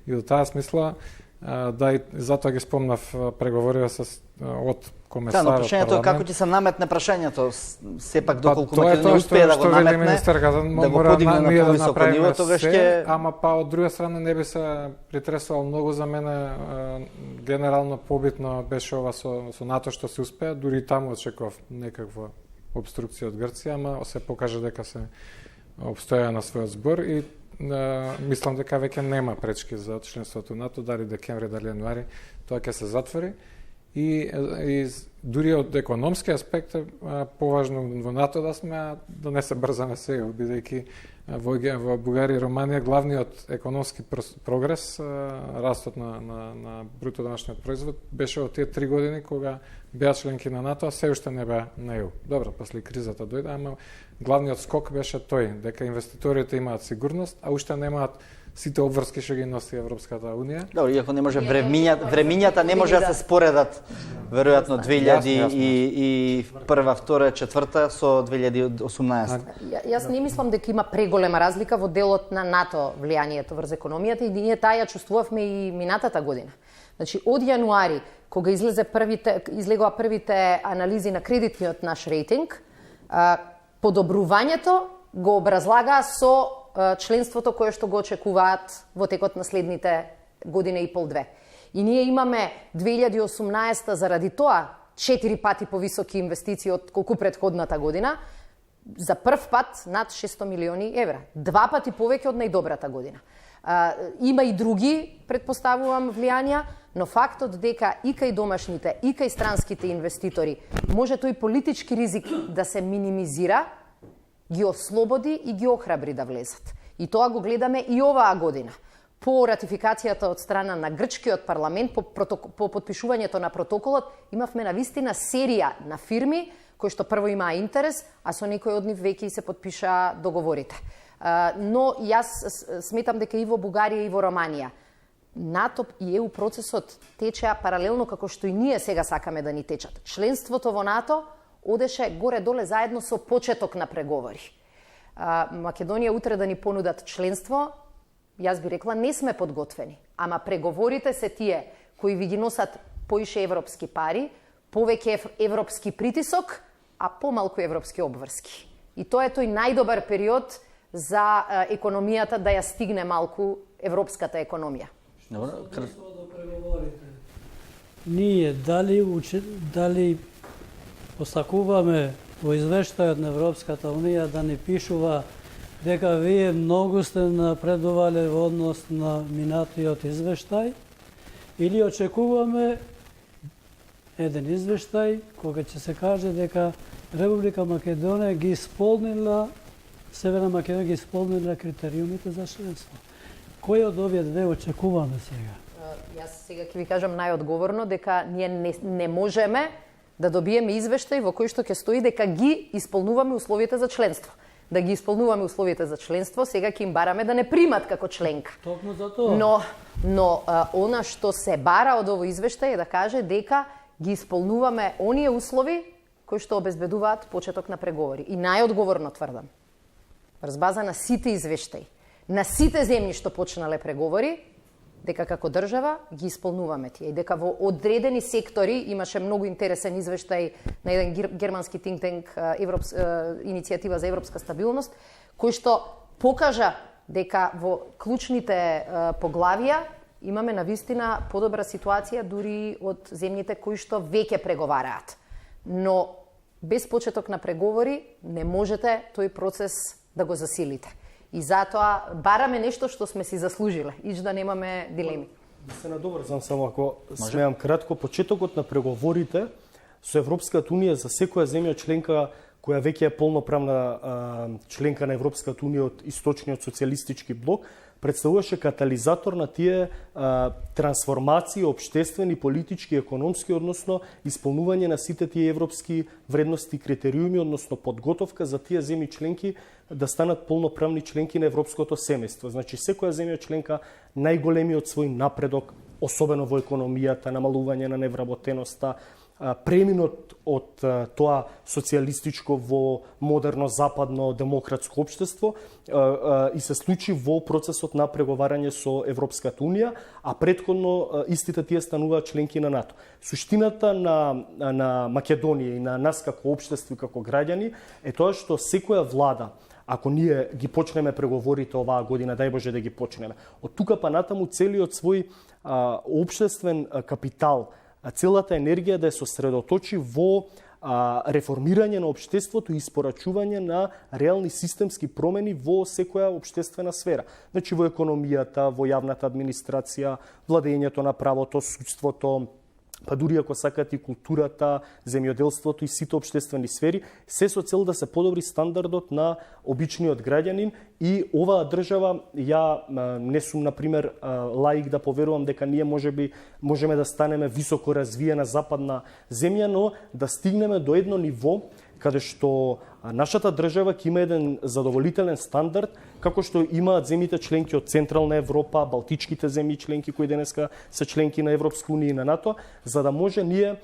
И до таа смисла, да и затоа ги спомнав преговорите од комесарот. Да, но прашањето е како ќе се наметне прашањето, сепак доколку Македонија успее да го наметне, да го подигне на повисоко ниво, тогаш ќе... Ама па од друга страна не би се притресувал многу за мене. Генерално побитно беше ова со НАТО што се успеа, дури и таму очекував некаква обструкција од Грција, ама се покажа дека се обстоја на својот збор и мислам дека веќе нема пречки за членството НАТО, дали декември, дали јануари, тоа ќе се затвори. И дури од економски аспект е поважно во НАТО да сме, да не се брзаме сега, бидејќи во Бугарија и Романија главниот економски прогрес, растот на бруто домашниот производ, беше од тие 3 години кога беа членки на НАТО, а се уште не беа на ЕУ. Добро, после кризата дојде, ама главниот скок беше тој, дека инвеститорите имаат сигурност, а уште немаат сите обврски што ги носи Европската Унија. Добро, иако не може времињата не може да се споредат веројатно 2001, 2002, 2004 со 2018. Јас не мислам дека има преголема разлика во делот на НАТО влијанието врз економијата и ние таа ја чувствувавме и минатата година. Значи, од јануари, кога излегоа првите анализи на кредитниот наш рейтинг, подобрувањето го образлагаа со членството кое што го очекуваат во текот на следните година и пол-две. И ние имаме 2018 заради тоа 4 пати повисоки инвестиции од колку претходната година, за прв пат над 600 милиони евра. 2 пати повеќе од најдобрата година. Има и други, предпоставувам, влијанија, но фактот дека и кај домашните, и кај странските инвеститори може тој политички ризик да се минимизира, ги ослободи и ги охрабри да влезат. И тоа го гледаме и оваа година. по ратификацијата од страна на грчкиот парламент, по подпишувањето на протоколот, имавме навистина серија на фирми кои што прво имаа интерес, а со некои од нив веќе и се подпишаа договорите. Но јас сметам дека и во Бугарија и во Романија НАТО и ЕУ процесот течеа паралелно како што и ние сега сакаме да ни течат. Членството во НАТО одеше горе-доле заедно со почеток на преговори. Македонија утре да ни понудат членство, јас би рекла не сме подготвени, ама преговорите се тие кои ви ги носат поише европски пари, повеќе европски притисок, а помалку европски обврски. И тоа е тој најдобар период за економијата да ја стигне малку европската економија. Ние дали постакуваме во извештајот на Европската Унија да ни пишува дека вие многу сте напредувале во однос на минатиот извештај, или очекуваме еден извештај кога ќе се каже дека Република Македонија ги исполнила, Северна Македонија ги исполнила критериумите за членство. Кој од овие две очекуваме сега? Јас сега ќе ви кажам најодговорно дека ние не можеме да добиеме извештај во кој што ќе стои дека ги исполнуваме условите за членство. Да ги исполнуваме условите за членство, сега ќе им бараме да не примат како членка. Токму за тоа. Но она што се бара од овој извештај е да каже дека ги исполнуваме оние услови кои што обезбедуваат почеток на преговори. И најодговорно тврдам, врз база на сите извештаи, на сите земји што почнале преговори, дека како држава ги исполнуваме тие и дека во одредени сектори имаше многу интересен извештај на еден германски think tank иницијатива за европска стабилност, кој што покажа дека во клучните поглавија имаме навистина подобра ситуација дури од земјите кои што веќе преговараат. Но без почеток на преговори не можете тој процес да го засилите. И затоа бараме нешто што сме си заслужиле, ич да немаме дилеми. Да се надоврзам само ако смеам кратко, почетокот на преговорите со Европската Унија за секоја земја членка која веќе е полноправна членка на Европската Унија од источниот социјалистички блок, представуваше катализатор на тие трансформации општествени, политички, економски, односно исполнување на сите тие европски вредности и критериуми, односно подготовка за тие земји членки да станат полноправни членки на европското семејство. Значи, секоја земја членка најголемиот свој напредок, особено во економијата, намалување на невработеноста, преминот од тоа социјалистичко во модерно западно демократско општество и се случи во процесот на преговарање со Европската Унија, а претходно истите тие стануваат членки на НАТО. Суштината на Македонија и на нас како општество и како граѓани е тоа што секоја влада, ако ние ги почнеме преговорите оваа година, дај Боже да ги почнеме, од тука па натаму целиот свој општествен капитал, целата енергија да се сосредоточи во реформирање на општеството и испорачување на реални системски промени во секоја општествена сфера. Значи во економијата, во јавната администрација, владењето на правото, судството, па дури ако сакат и културата, земјоделството и сите општествени сфери, се со цел да се подобри стандардот на обичниот граѓанин и оваа држава, ја не сум, например, лаик да поверувам дека ние можеме да станеме високо развиена западна земја, но да стигнеме до едно ниво каде што нашата држава ќе има еден задоволителен стандард, како што имаат земјите членки од Централна Европа, Балтичките земји членки кои денеска се членки на Европска Унија и на НАТО, за да може ние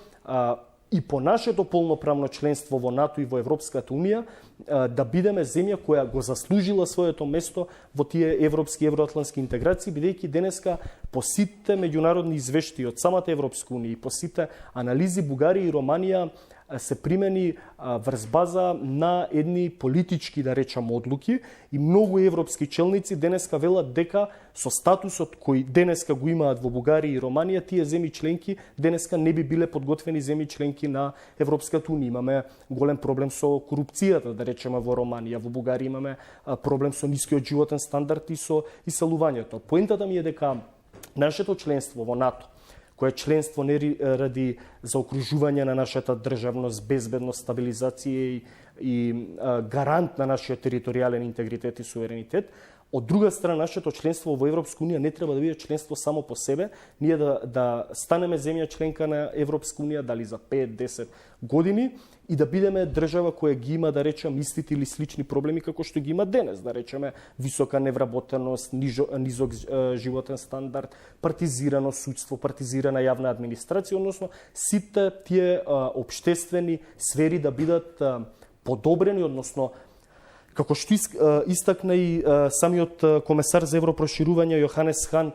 и по нашето полноправно членство во НАТО и во Европската Унија да бидеме земја која го заслужила своето место во тие европски и евроатлантски интеграции, бидејќи денеска по сите меѓународни извештаи од самата Европска Унија и по сите анализи Бугарија и Романија се примени врз база на едни политички, да речам, одлуки и многу европски челници денеска велат дека со статусот кој денеска го имаат во Бугарија и Романија, тие земји членки денеска не би биле подготвени земји членки на Европската Унија. Имаме голем проблем со корупцијата, да речеме, во Романија, во Бугарија имаме проблем со нискиот животен стандард и со иселувањето. Поентата ми е дека нашето членство во НАТО, кое членство не ради заокружување на нашата државност, безбедност, стабилизација и гарант на нашиот територијален интегритет и суверенитет, Од друга страна, нашето членство во Европска унија не треба да биде членство само по себе, ние да станеме земја членка на Европска унија дали за 5-10 години и да бидеме држава која ги има, да речем, истите или слични проблеми како што ги има денес, да речеме, висока невработеност, низок животен стандард, партизирано судство, партизирана јавна администрација, односно сите тие општествени сфери да бидат подобрени, односно како што истакна и самиот комесар за европроширување Јоханес Хан,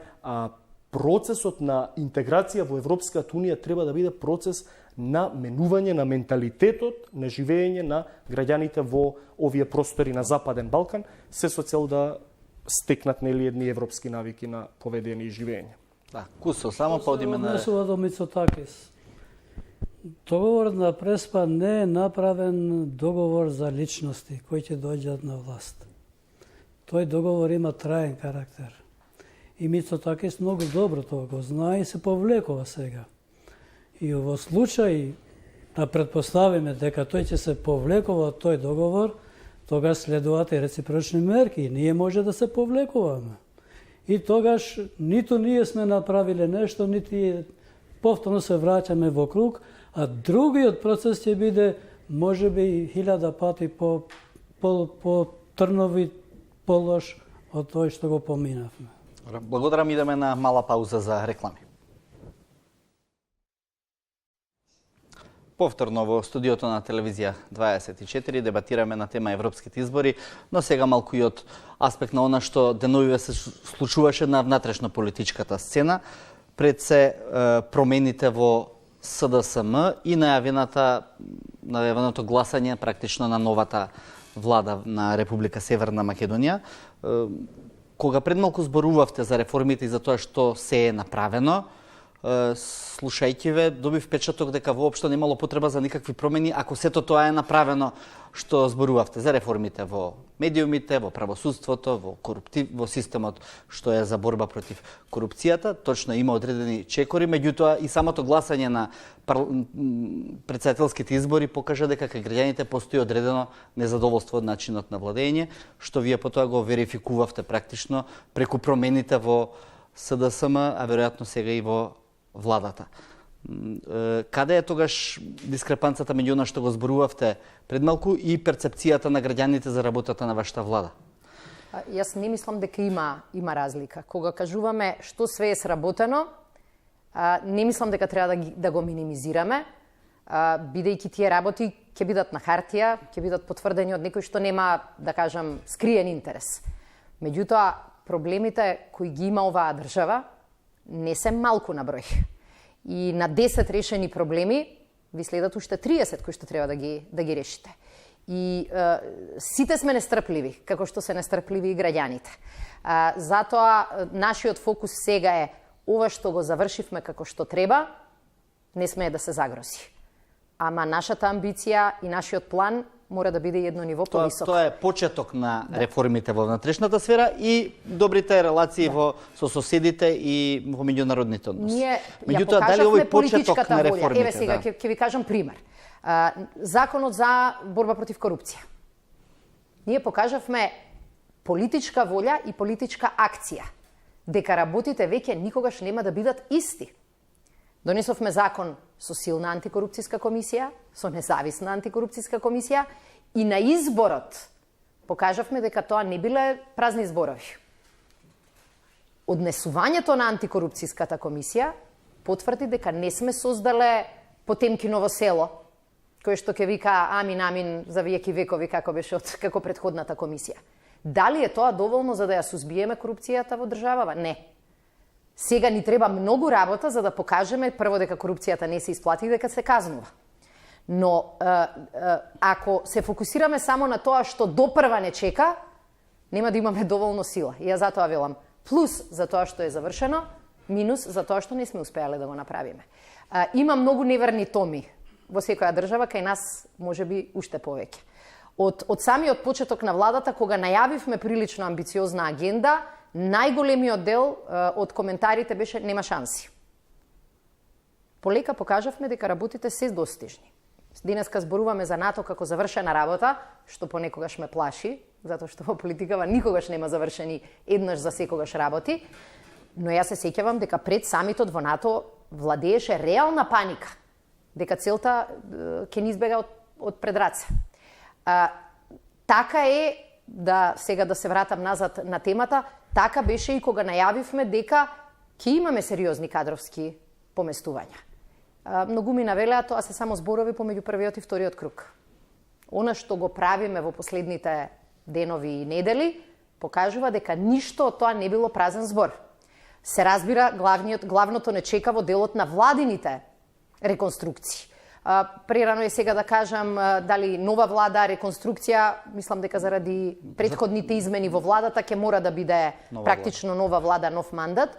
процесот на интеграција во Европската унија треба да биде процес на менување на менталитетот, на живење на граѓаните во овие простори на Западен Балкан, се со цел да стекнат нели едни европски навики на поведение и живење. Да, Кусо, само па одиме на... Однесува до Мицотакис. Договорот на Преспа не е направен договор за личности кои ќе дојдат на власт. Тој договор има траен карактер. И Мицотакис многу добро тоа го знае и се повлекува сега. И во случај да предпоставиме дека тој ќе се повлекува од тој договор, тогаш следуваат и реципрочни мерки. Ние може да се повлекуваме. И тогаш ниту ние сме направиле нешто, нити повторно се враќаме во круг, а другиот процес ќе биде можеби 1000 пати по трнови полош од тој што го поминавме. Благодарам, идеме на мала пауза за реклами. Повторно во студиото на телевизија 24 дебатираме на тема европските избори, но сега малку и од аспект на она што деновиве се случуваше на внатрешно политичката сцена, пред се промените во СДСМ и најавеното гласање практично на новата влада на Република Северна Македонија. Кога пред малку зборувавте за реформите и за тоа што се е направено, слушајќи ве, добив впечаток дека воопшто немало потреба за никакви промени, ако сето тоа е направено што зборувавте за реформите во медиумите, во правосудството, во системот што е за борба против корупцијата. Точно има одредени чекори, меѓутоа и самото гласање на претседателските избори покажа дека кај граѓаните постои одредено незадоволство од начинот на владење, што вие потоа го верификувавте практично преку промените во СДСМ, а веројатно сега и во владата. Каде е тогаш дискрепанцата меѓу она што го зборувавте пред малку и перцепцијата на граѓаните за работата на вашата влада? Јас не мислам дека има разлика. Кога кажуваме што све е сработено, не мислам дека треба да го минимизираме, бидејќи тие работи ќе бидат на хартија, ќе бидат потврдени од некој што нема, да кажам, скриен интерес. Меѓутоа, проблемите кои ги има оваа држава не се малку на број. И на 10 решени проблеми ви следат уште 30 кои што треба да ги решите. И сите сме нестрпливи, како што се нестрпливи и граѓаните. Затоа нашиот фокус сега е ова што го завршивме како што треба, не смее да се загрози. Ама нашата амбиција и нашиот план мора да биде едно ниво повисоко. Тоа е почеток на реформите во внатрешната сфера и добрите релации со соседите и во меѓународните односи. Ние ја покажавме политичката волја. Еве сега ќе ви кажам пример. Законот за борба против корупција. Ние покажавме политичка волја и политичка акција дека работите веќе никогаш нема да бидат исти. Донесовме закон со силна антикорупцијска комисија, со независна антикорупцијска комисија и на изборот покажавме дека тоа не биле празни зборови. Однесувањето на антикорупцијската комисија потврди дека не сме создале Потемкиново село, кое што ќе вика амин за веки векови како беше како претходната комисија. Дали е тоа доволно за да ја сузбиеме корупцијата во државава? Не. Сега ни треба многу работа за да покажеме прво дека корупцијата не се исплати и дека се казнува. Но ако се фокусираме само на тоа што допрва не чека, нема да имаме доволно сила. И ја затоа велам плюс за тоа што е завршено, минус за тоа што не сме успеале да го направиме. Има многу неверни томи во секоја држава, кај нас можеби уште повеќе. Од самиот почеток на владата, кога најавивме прилично амбициозна агенда, најголемиот дел од коментарите беше нема шанси. Полека покажавме дека работите се достижни. Денеска зборуваме за НАТО како завршена работа, што понекогаш ме плаши, затоа што во политикава никогаш нема завршени еднаш за секогаш работи, но јас се сеќавам дека пред самитот во НАТО владееше реална паника, дека целта ќе ни избега од пред раце. Така е, сега да се вратам назад на темата, така беше и кога најавивме дека ќе имаме сериозни кадровски поместувања. Многумина велеа тоа се само зборови помеѓу првиот и вториот круг. Она што го правиме во последните денови и недели покажува дека ништо од тоа не било празен збор. Се разбира, главното не чека во делот на владините реконструкции. Прерано е сега да кажам дали нова влада, реконструкција, мислам дека заради претходните измени во владата ќе мора да биде практично нова влада, нов мандат.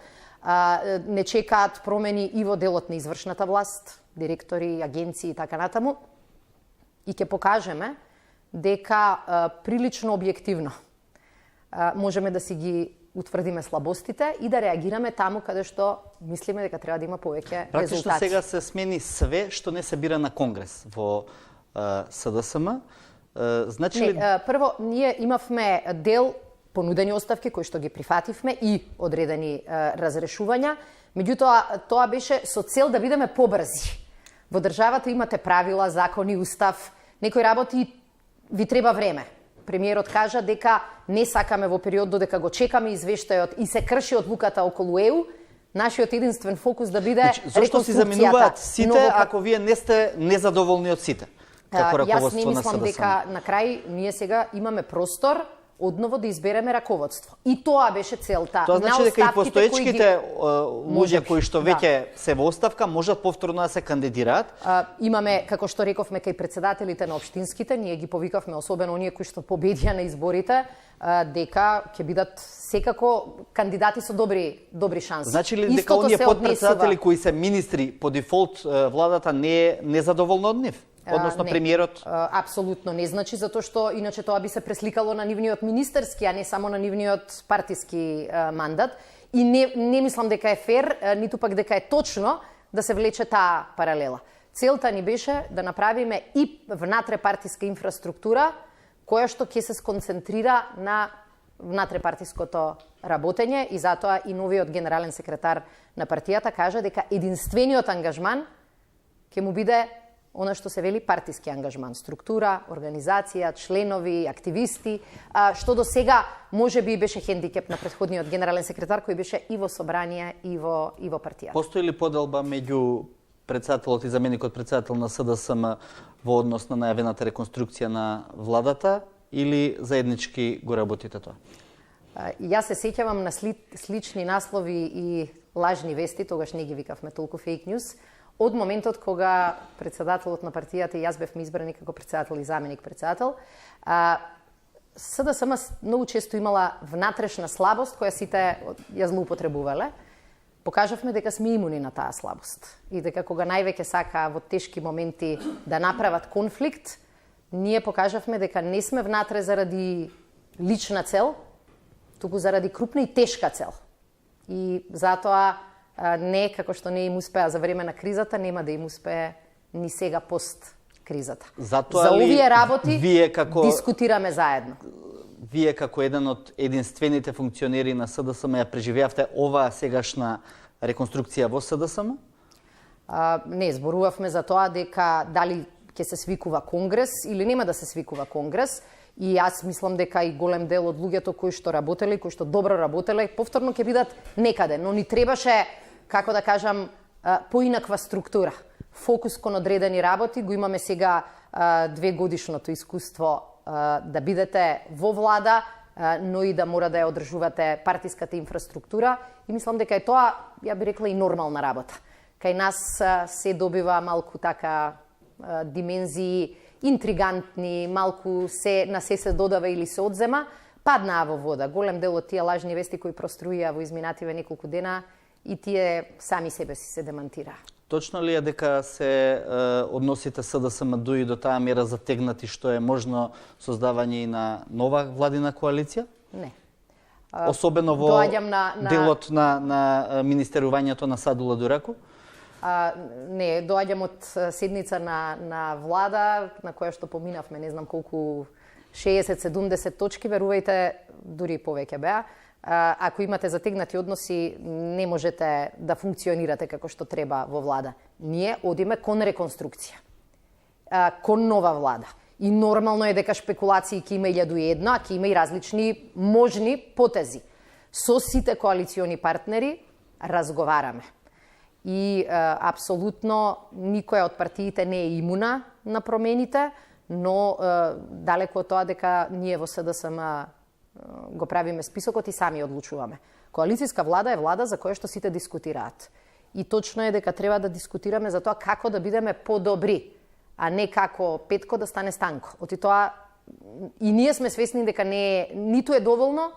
Не чекаат промени и во делот на извршната власт, директори, агенции и така натаму. И ќе покажеме дека прилично објективно можеме да си ги утврдиме слабостите и да реагираме таму каде што мислиме дека треба да има повеќе резултати. Практично сега се смени све што не се бира на Конгрес во СДСМ. Значи ли... Прво, ние имавме дел понудени оставки кои што ги прифативме и одредени разрешувања. Меѓутоа, тоа беше со цел да бидеме побрзи. Во државата имате правила, закони, устав. Некои работи ви треба време. Премиерот кажа дека не сакаме во период додека го чекаме извештајот и се крши одлуката околу ЕУ, нашиот единствен фокус да биде реконструкцијата. Зошто си заменуваат сите ако вие не сте незадоволни од сите? Како раководство јас не мислам на дека на крај ние сега имаме простор одново да избереме раководство. И тоа беше целта. Тоа значи дека и постоечките луѓе кои што веќе се во оставка можат повторно да се кандидираат. Имаме, како што рековме, кај председателите на општинските, ние ги повикавме, особено оние кои што победија на изборите, дека ќе бидат секако кандидати со добри шанси. Значи ли дека оние подпредседатели кои се министри по дефолт владата не е незадоволна од нив? Односно премиерот? Апсолутно не значи, затоа што иначе тоа би се пресликало на нивниот министерски, а не само на нивниот партиски мандат. И не мислам дека е фер, ниту пак дека е точно да се влече таа паралела. Целта ни беше да направиме и внатрепартиска инфраструктура, која што ќе се сконцентрира на внатрепартиското работење и затоа и новиот генерален секретар на партијата кажа дека единствениот ангажман ќе му биде она што се вели партиски ангажман, структура, организација, членови, активисти, што до сега може би беше хендикеп на претходниот генерален секретар кој беше и во собрание и во партија. Постои ли поделба меѓу председателот и заменикот председател на СДСМ во однос на најавената реконструкција на владата или заеднички го работите тоа? Јас се сеќавам на слични наслови и лажни вести, тогаш не ги викавме толку фейк ньюс, од моментот кога председателот на партијата и јас бевме избрани како председател и заменик председател. СДСМ многу често имала внатрешна слабост која сите ја злоупотребувале. Покажавме дека сме имуни на таа слабост и дека кога највеќе сака во тешки моменти да направат конфликт, ние покажавме дека не сме внатре заради лична цел, туку заради крупна и тешка цел. И затоа не, како што не им успеа за време на кризата, нема да им успее ни сега пост кризата. Затоа за овие работи дискутираме заедно. Вие како еден од единствените функционери на СДСМ ја преживеавте оваа сегашна реконструкција во СДСМ? Не, зборувавме за тоа дека дали ќе се свикува конгрес или нема да се свикува конгрес. И јас мислам дека и голем дел од луѓето кои што работеле, кои што добро работеле, повторно ќе бидат некаде, но ни требаше, како да кажам, поинаква структура. Фокус кон одредени работи, го имаме сега 2 годишното искуство да бидете во влада, но и да мора да ја одржувате партиската инфраструктура. И мислам дека е тоа, ја би рекла, и нормална работа. Кај нас се добива малку така димензии интригантни, малку на се додава или се одзема, паднаа во вода. Голем дел од тие лажни вести кои проструија во изминативе неколку дена и тие сами себе си се демантираа. Точно ли е дека се односите СДСМ дуи до таа мера затегнати што е можно создавање и на нова владина коалиција? Не. Особено во делот на министерувањето на Садула Дураку? Не, доаѓам од седница на влада, на која што поминавме, не знам колку 60-70 точки, верувајте, дури и повеќе беа. Ако имате затегнати односи, не можете да функционирате како што треба во влада. Ние одиме кон реконструкција, кон нова влада. И нормално е дека шпекулации ќе има 1001, а ќе има и различни можни потези. Со сите коалициони партнери разговараме. И апсолутно никоја од партиите не е имуна на промените, но далеко од тоа дека ние во СДСМ го правиме списокот и сами одлучуваме. Коалицијска влада е влада за која што сите дискутираат. И точно е дека треба да дискутираме за тоа како да бидеме подобри, а не како Петко да стане Станко. Оти тоа и ние сме свесни дека ниту е доволно,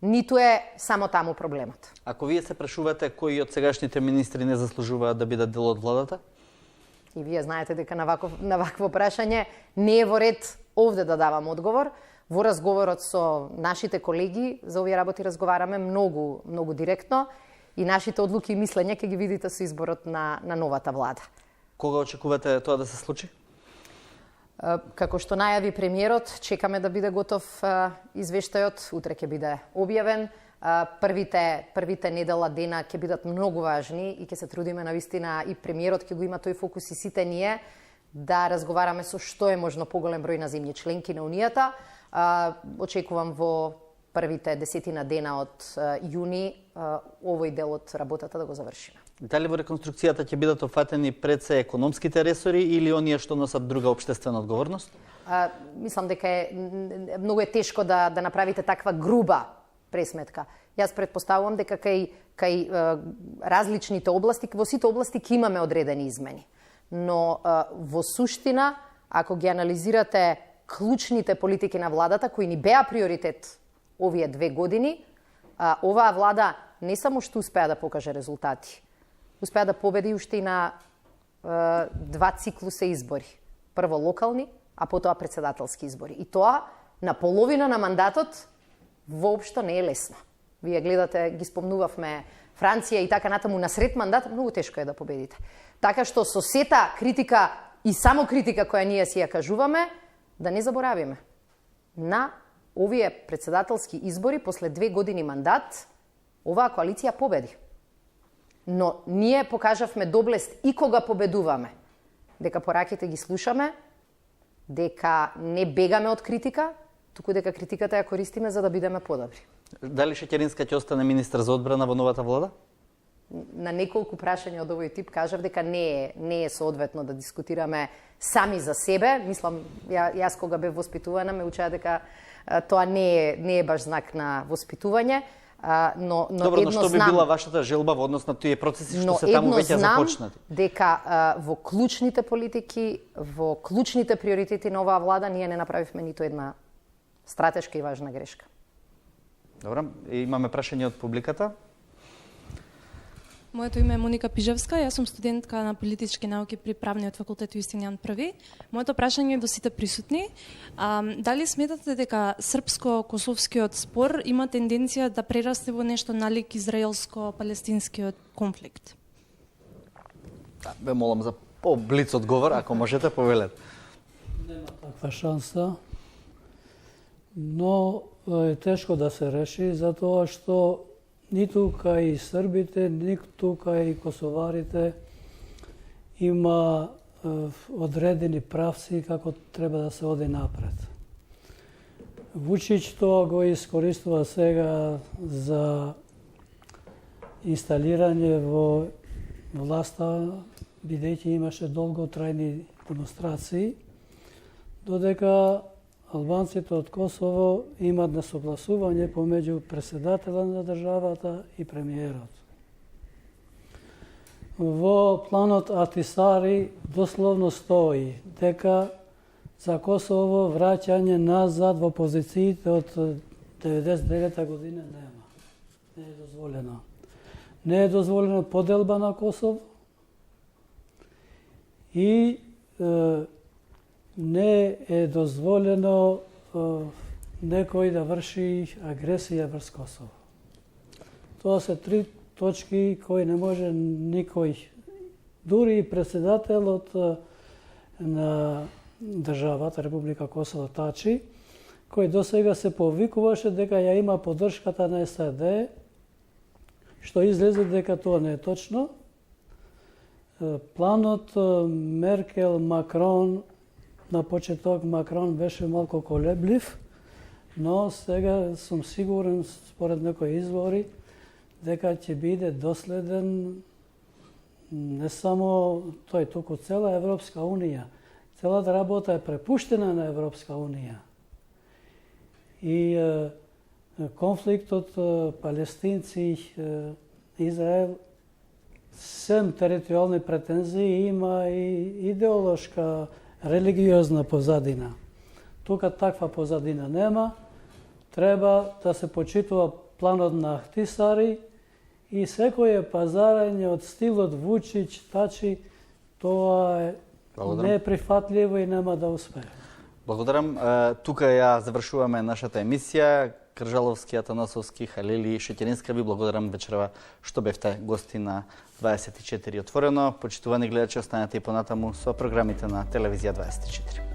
ниту е само таму проблемот. Ако вие се прашувате кои од сегашните министри не заслужуваат да бидат дел од владата? И вие знаете дека на вакво прашање не е во ред овде да давам одговор. Во разговорот со нашите колеги за овие работи разговараме многу директно и нашите одлуки и мислења ќе ги видите со изборот на новата влада. Кога очекувате тоа да се случи? Како што најави премиерот, чекаме да биде готов извештајот, утре ќе биде објавен. Првите недела дена ќе бидат многу важни и ќе се трудиме навистина и премиерот ќе го има тој фокус и сите ние да разговараме со што е можно поголем број на земји членки на Унијата. Очекувам во првите 10 дена од јуни овој дел од работата да го завршиме. Дали во реконструкцијата ќе бидат офатени пред се економските ресори или оние што носат друга општествена одговорност? Мислам дека многу е тешко да направите таква груба пресметка. Јас претпоставувам дека кај различните области, во сите области ќе имаме одредени измени. Но во суштина, ако ги анализирате клучните политики на владата, кои ни беа приоритет овие 2 години, оваа влада не само што успеа да покаже резултати, успеа да победи уште и на 2 циклуса избори. Прво локални, а потоа председателски избори. И тоа на половина на мандатот воопшто не е лесно. Вие гледате, ги спомнувавме Франција и така натаму на сред мандат, многу тешко е да победите. Така што со сета критика и само критика која ние си ја кажуваме, да не заборавиме. На овие председателски избори, после 2 години мандат, оваа коалиција победи. Но ние покажавме доблест и кога победуваме. Дека пораките ги слушаме, дека не бегаме од критика, туку дека критиката ја користиме за да бидеме подобри. Дали Шеќеринска ќе остане министар за одбрана во новата влада? На неколку прашања од овој тип кажав дека не е соодветно да дискутираме сами за себе. Мислам, јас кога бев воспитувана ме учеа дека тоа не е баш знак на воспитување. Но добро, но што би била вашата желба во однос на тие процеси што се таму веќе започнати? Дека во клучните политики, во клучните приоритети на оваа влада ние не направивме ниту една стратешка и важна грешка. Добро, имаме прашање од публиката. Моето име е Моника Пижевска, јас сум студентка на политички науки при Правниот факултет Јустинијан I. Моето прашање е до сите присутни. Дали сметате дека српско-косовскиот спор има тенденција да прерасте во нешто налик израелско-палестинскиот конфликт? Ве молам за по-блиц одговор, ако можете, повелете. Нема таква шанса, но е тешко да се реши, затоа што ниту кај србите, ниту кај косоварите има одредени правци како треба да се оди напред. Вучич тоа го искористува сега за инсталирање во власта, бидејќи имаше долготрајни демонстрации, додека албанците од Косово имат несогласување помеѓу председателот на државата и премиерот. Во планот Атисари дословно стои дека за Косово враќање назад во позициите од 99 година нема. Не е дозволено. Не е дозволено поделба на Косово и не е дозволено некој да врши агресија врз Косово. Тоа се 3 точки кои не може никој, дури и председателот на државата Република Косово Тачи, кој досега се повикуваше дека ја има поддршката на САД, што излезе дека тоа не е точно. Планот Меркел-Макрон, на почеток Макрон беше малку колеблив, но сега сум сигурен, според некои извори, дека ќе биде доследен не само тој, туку цела Европска Унија. Целата работа е препуштена на Европска Унија. И конфликтот палестинци Израел, сем територијални претензии, има и идеолошка, религиозна позадина. Тука таква позадина нема. Треба да се почитува планот на Ахтисари и секое пазарање од стилот Вучич, Тачи, тоа е неприфатливо и нема да успее. Благодарам. Тука ја завршуваме нашата емисија. Кржаловски, Атанасовски, Халили, Шеќеринска, ви благодарам вечерва што бевте гости на 24 отворено. Почитувани гледачи, останете и понатаму со програмите на Телевизија 24.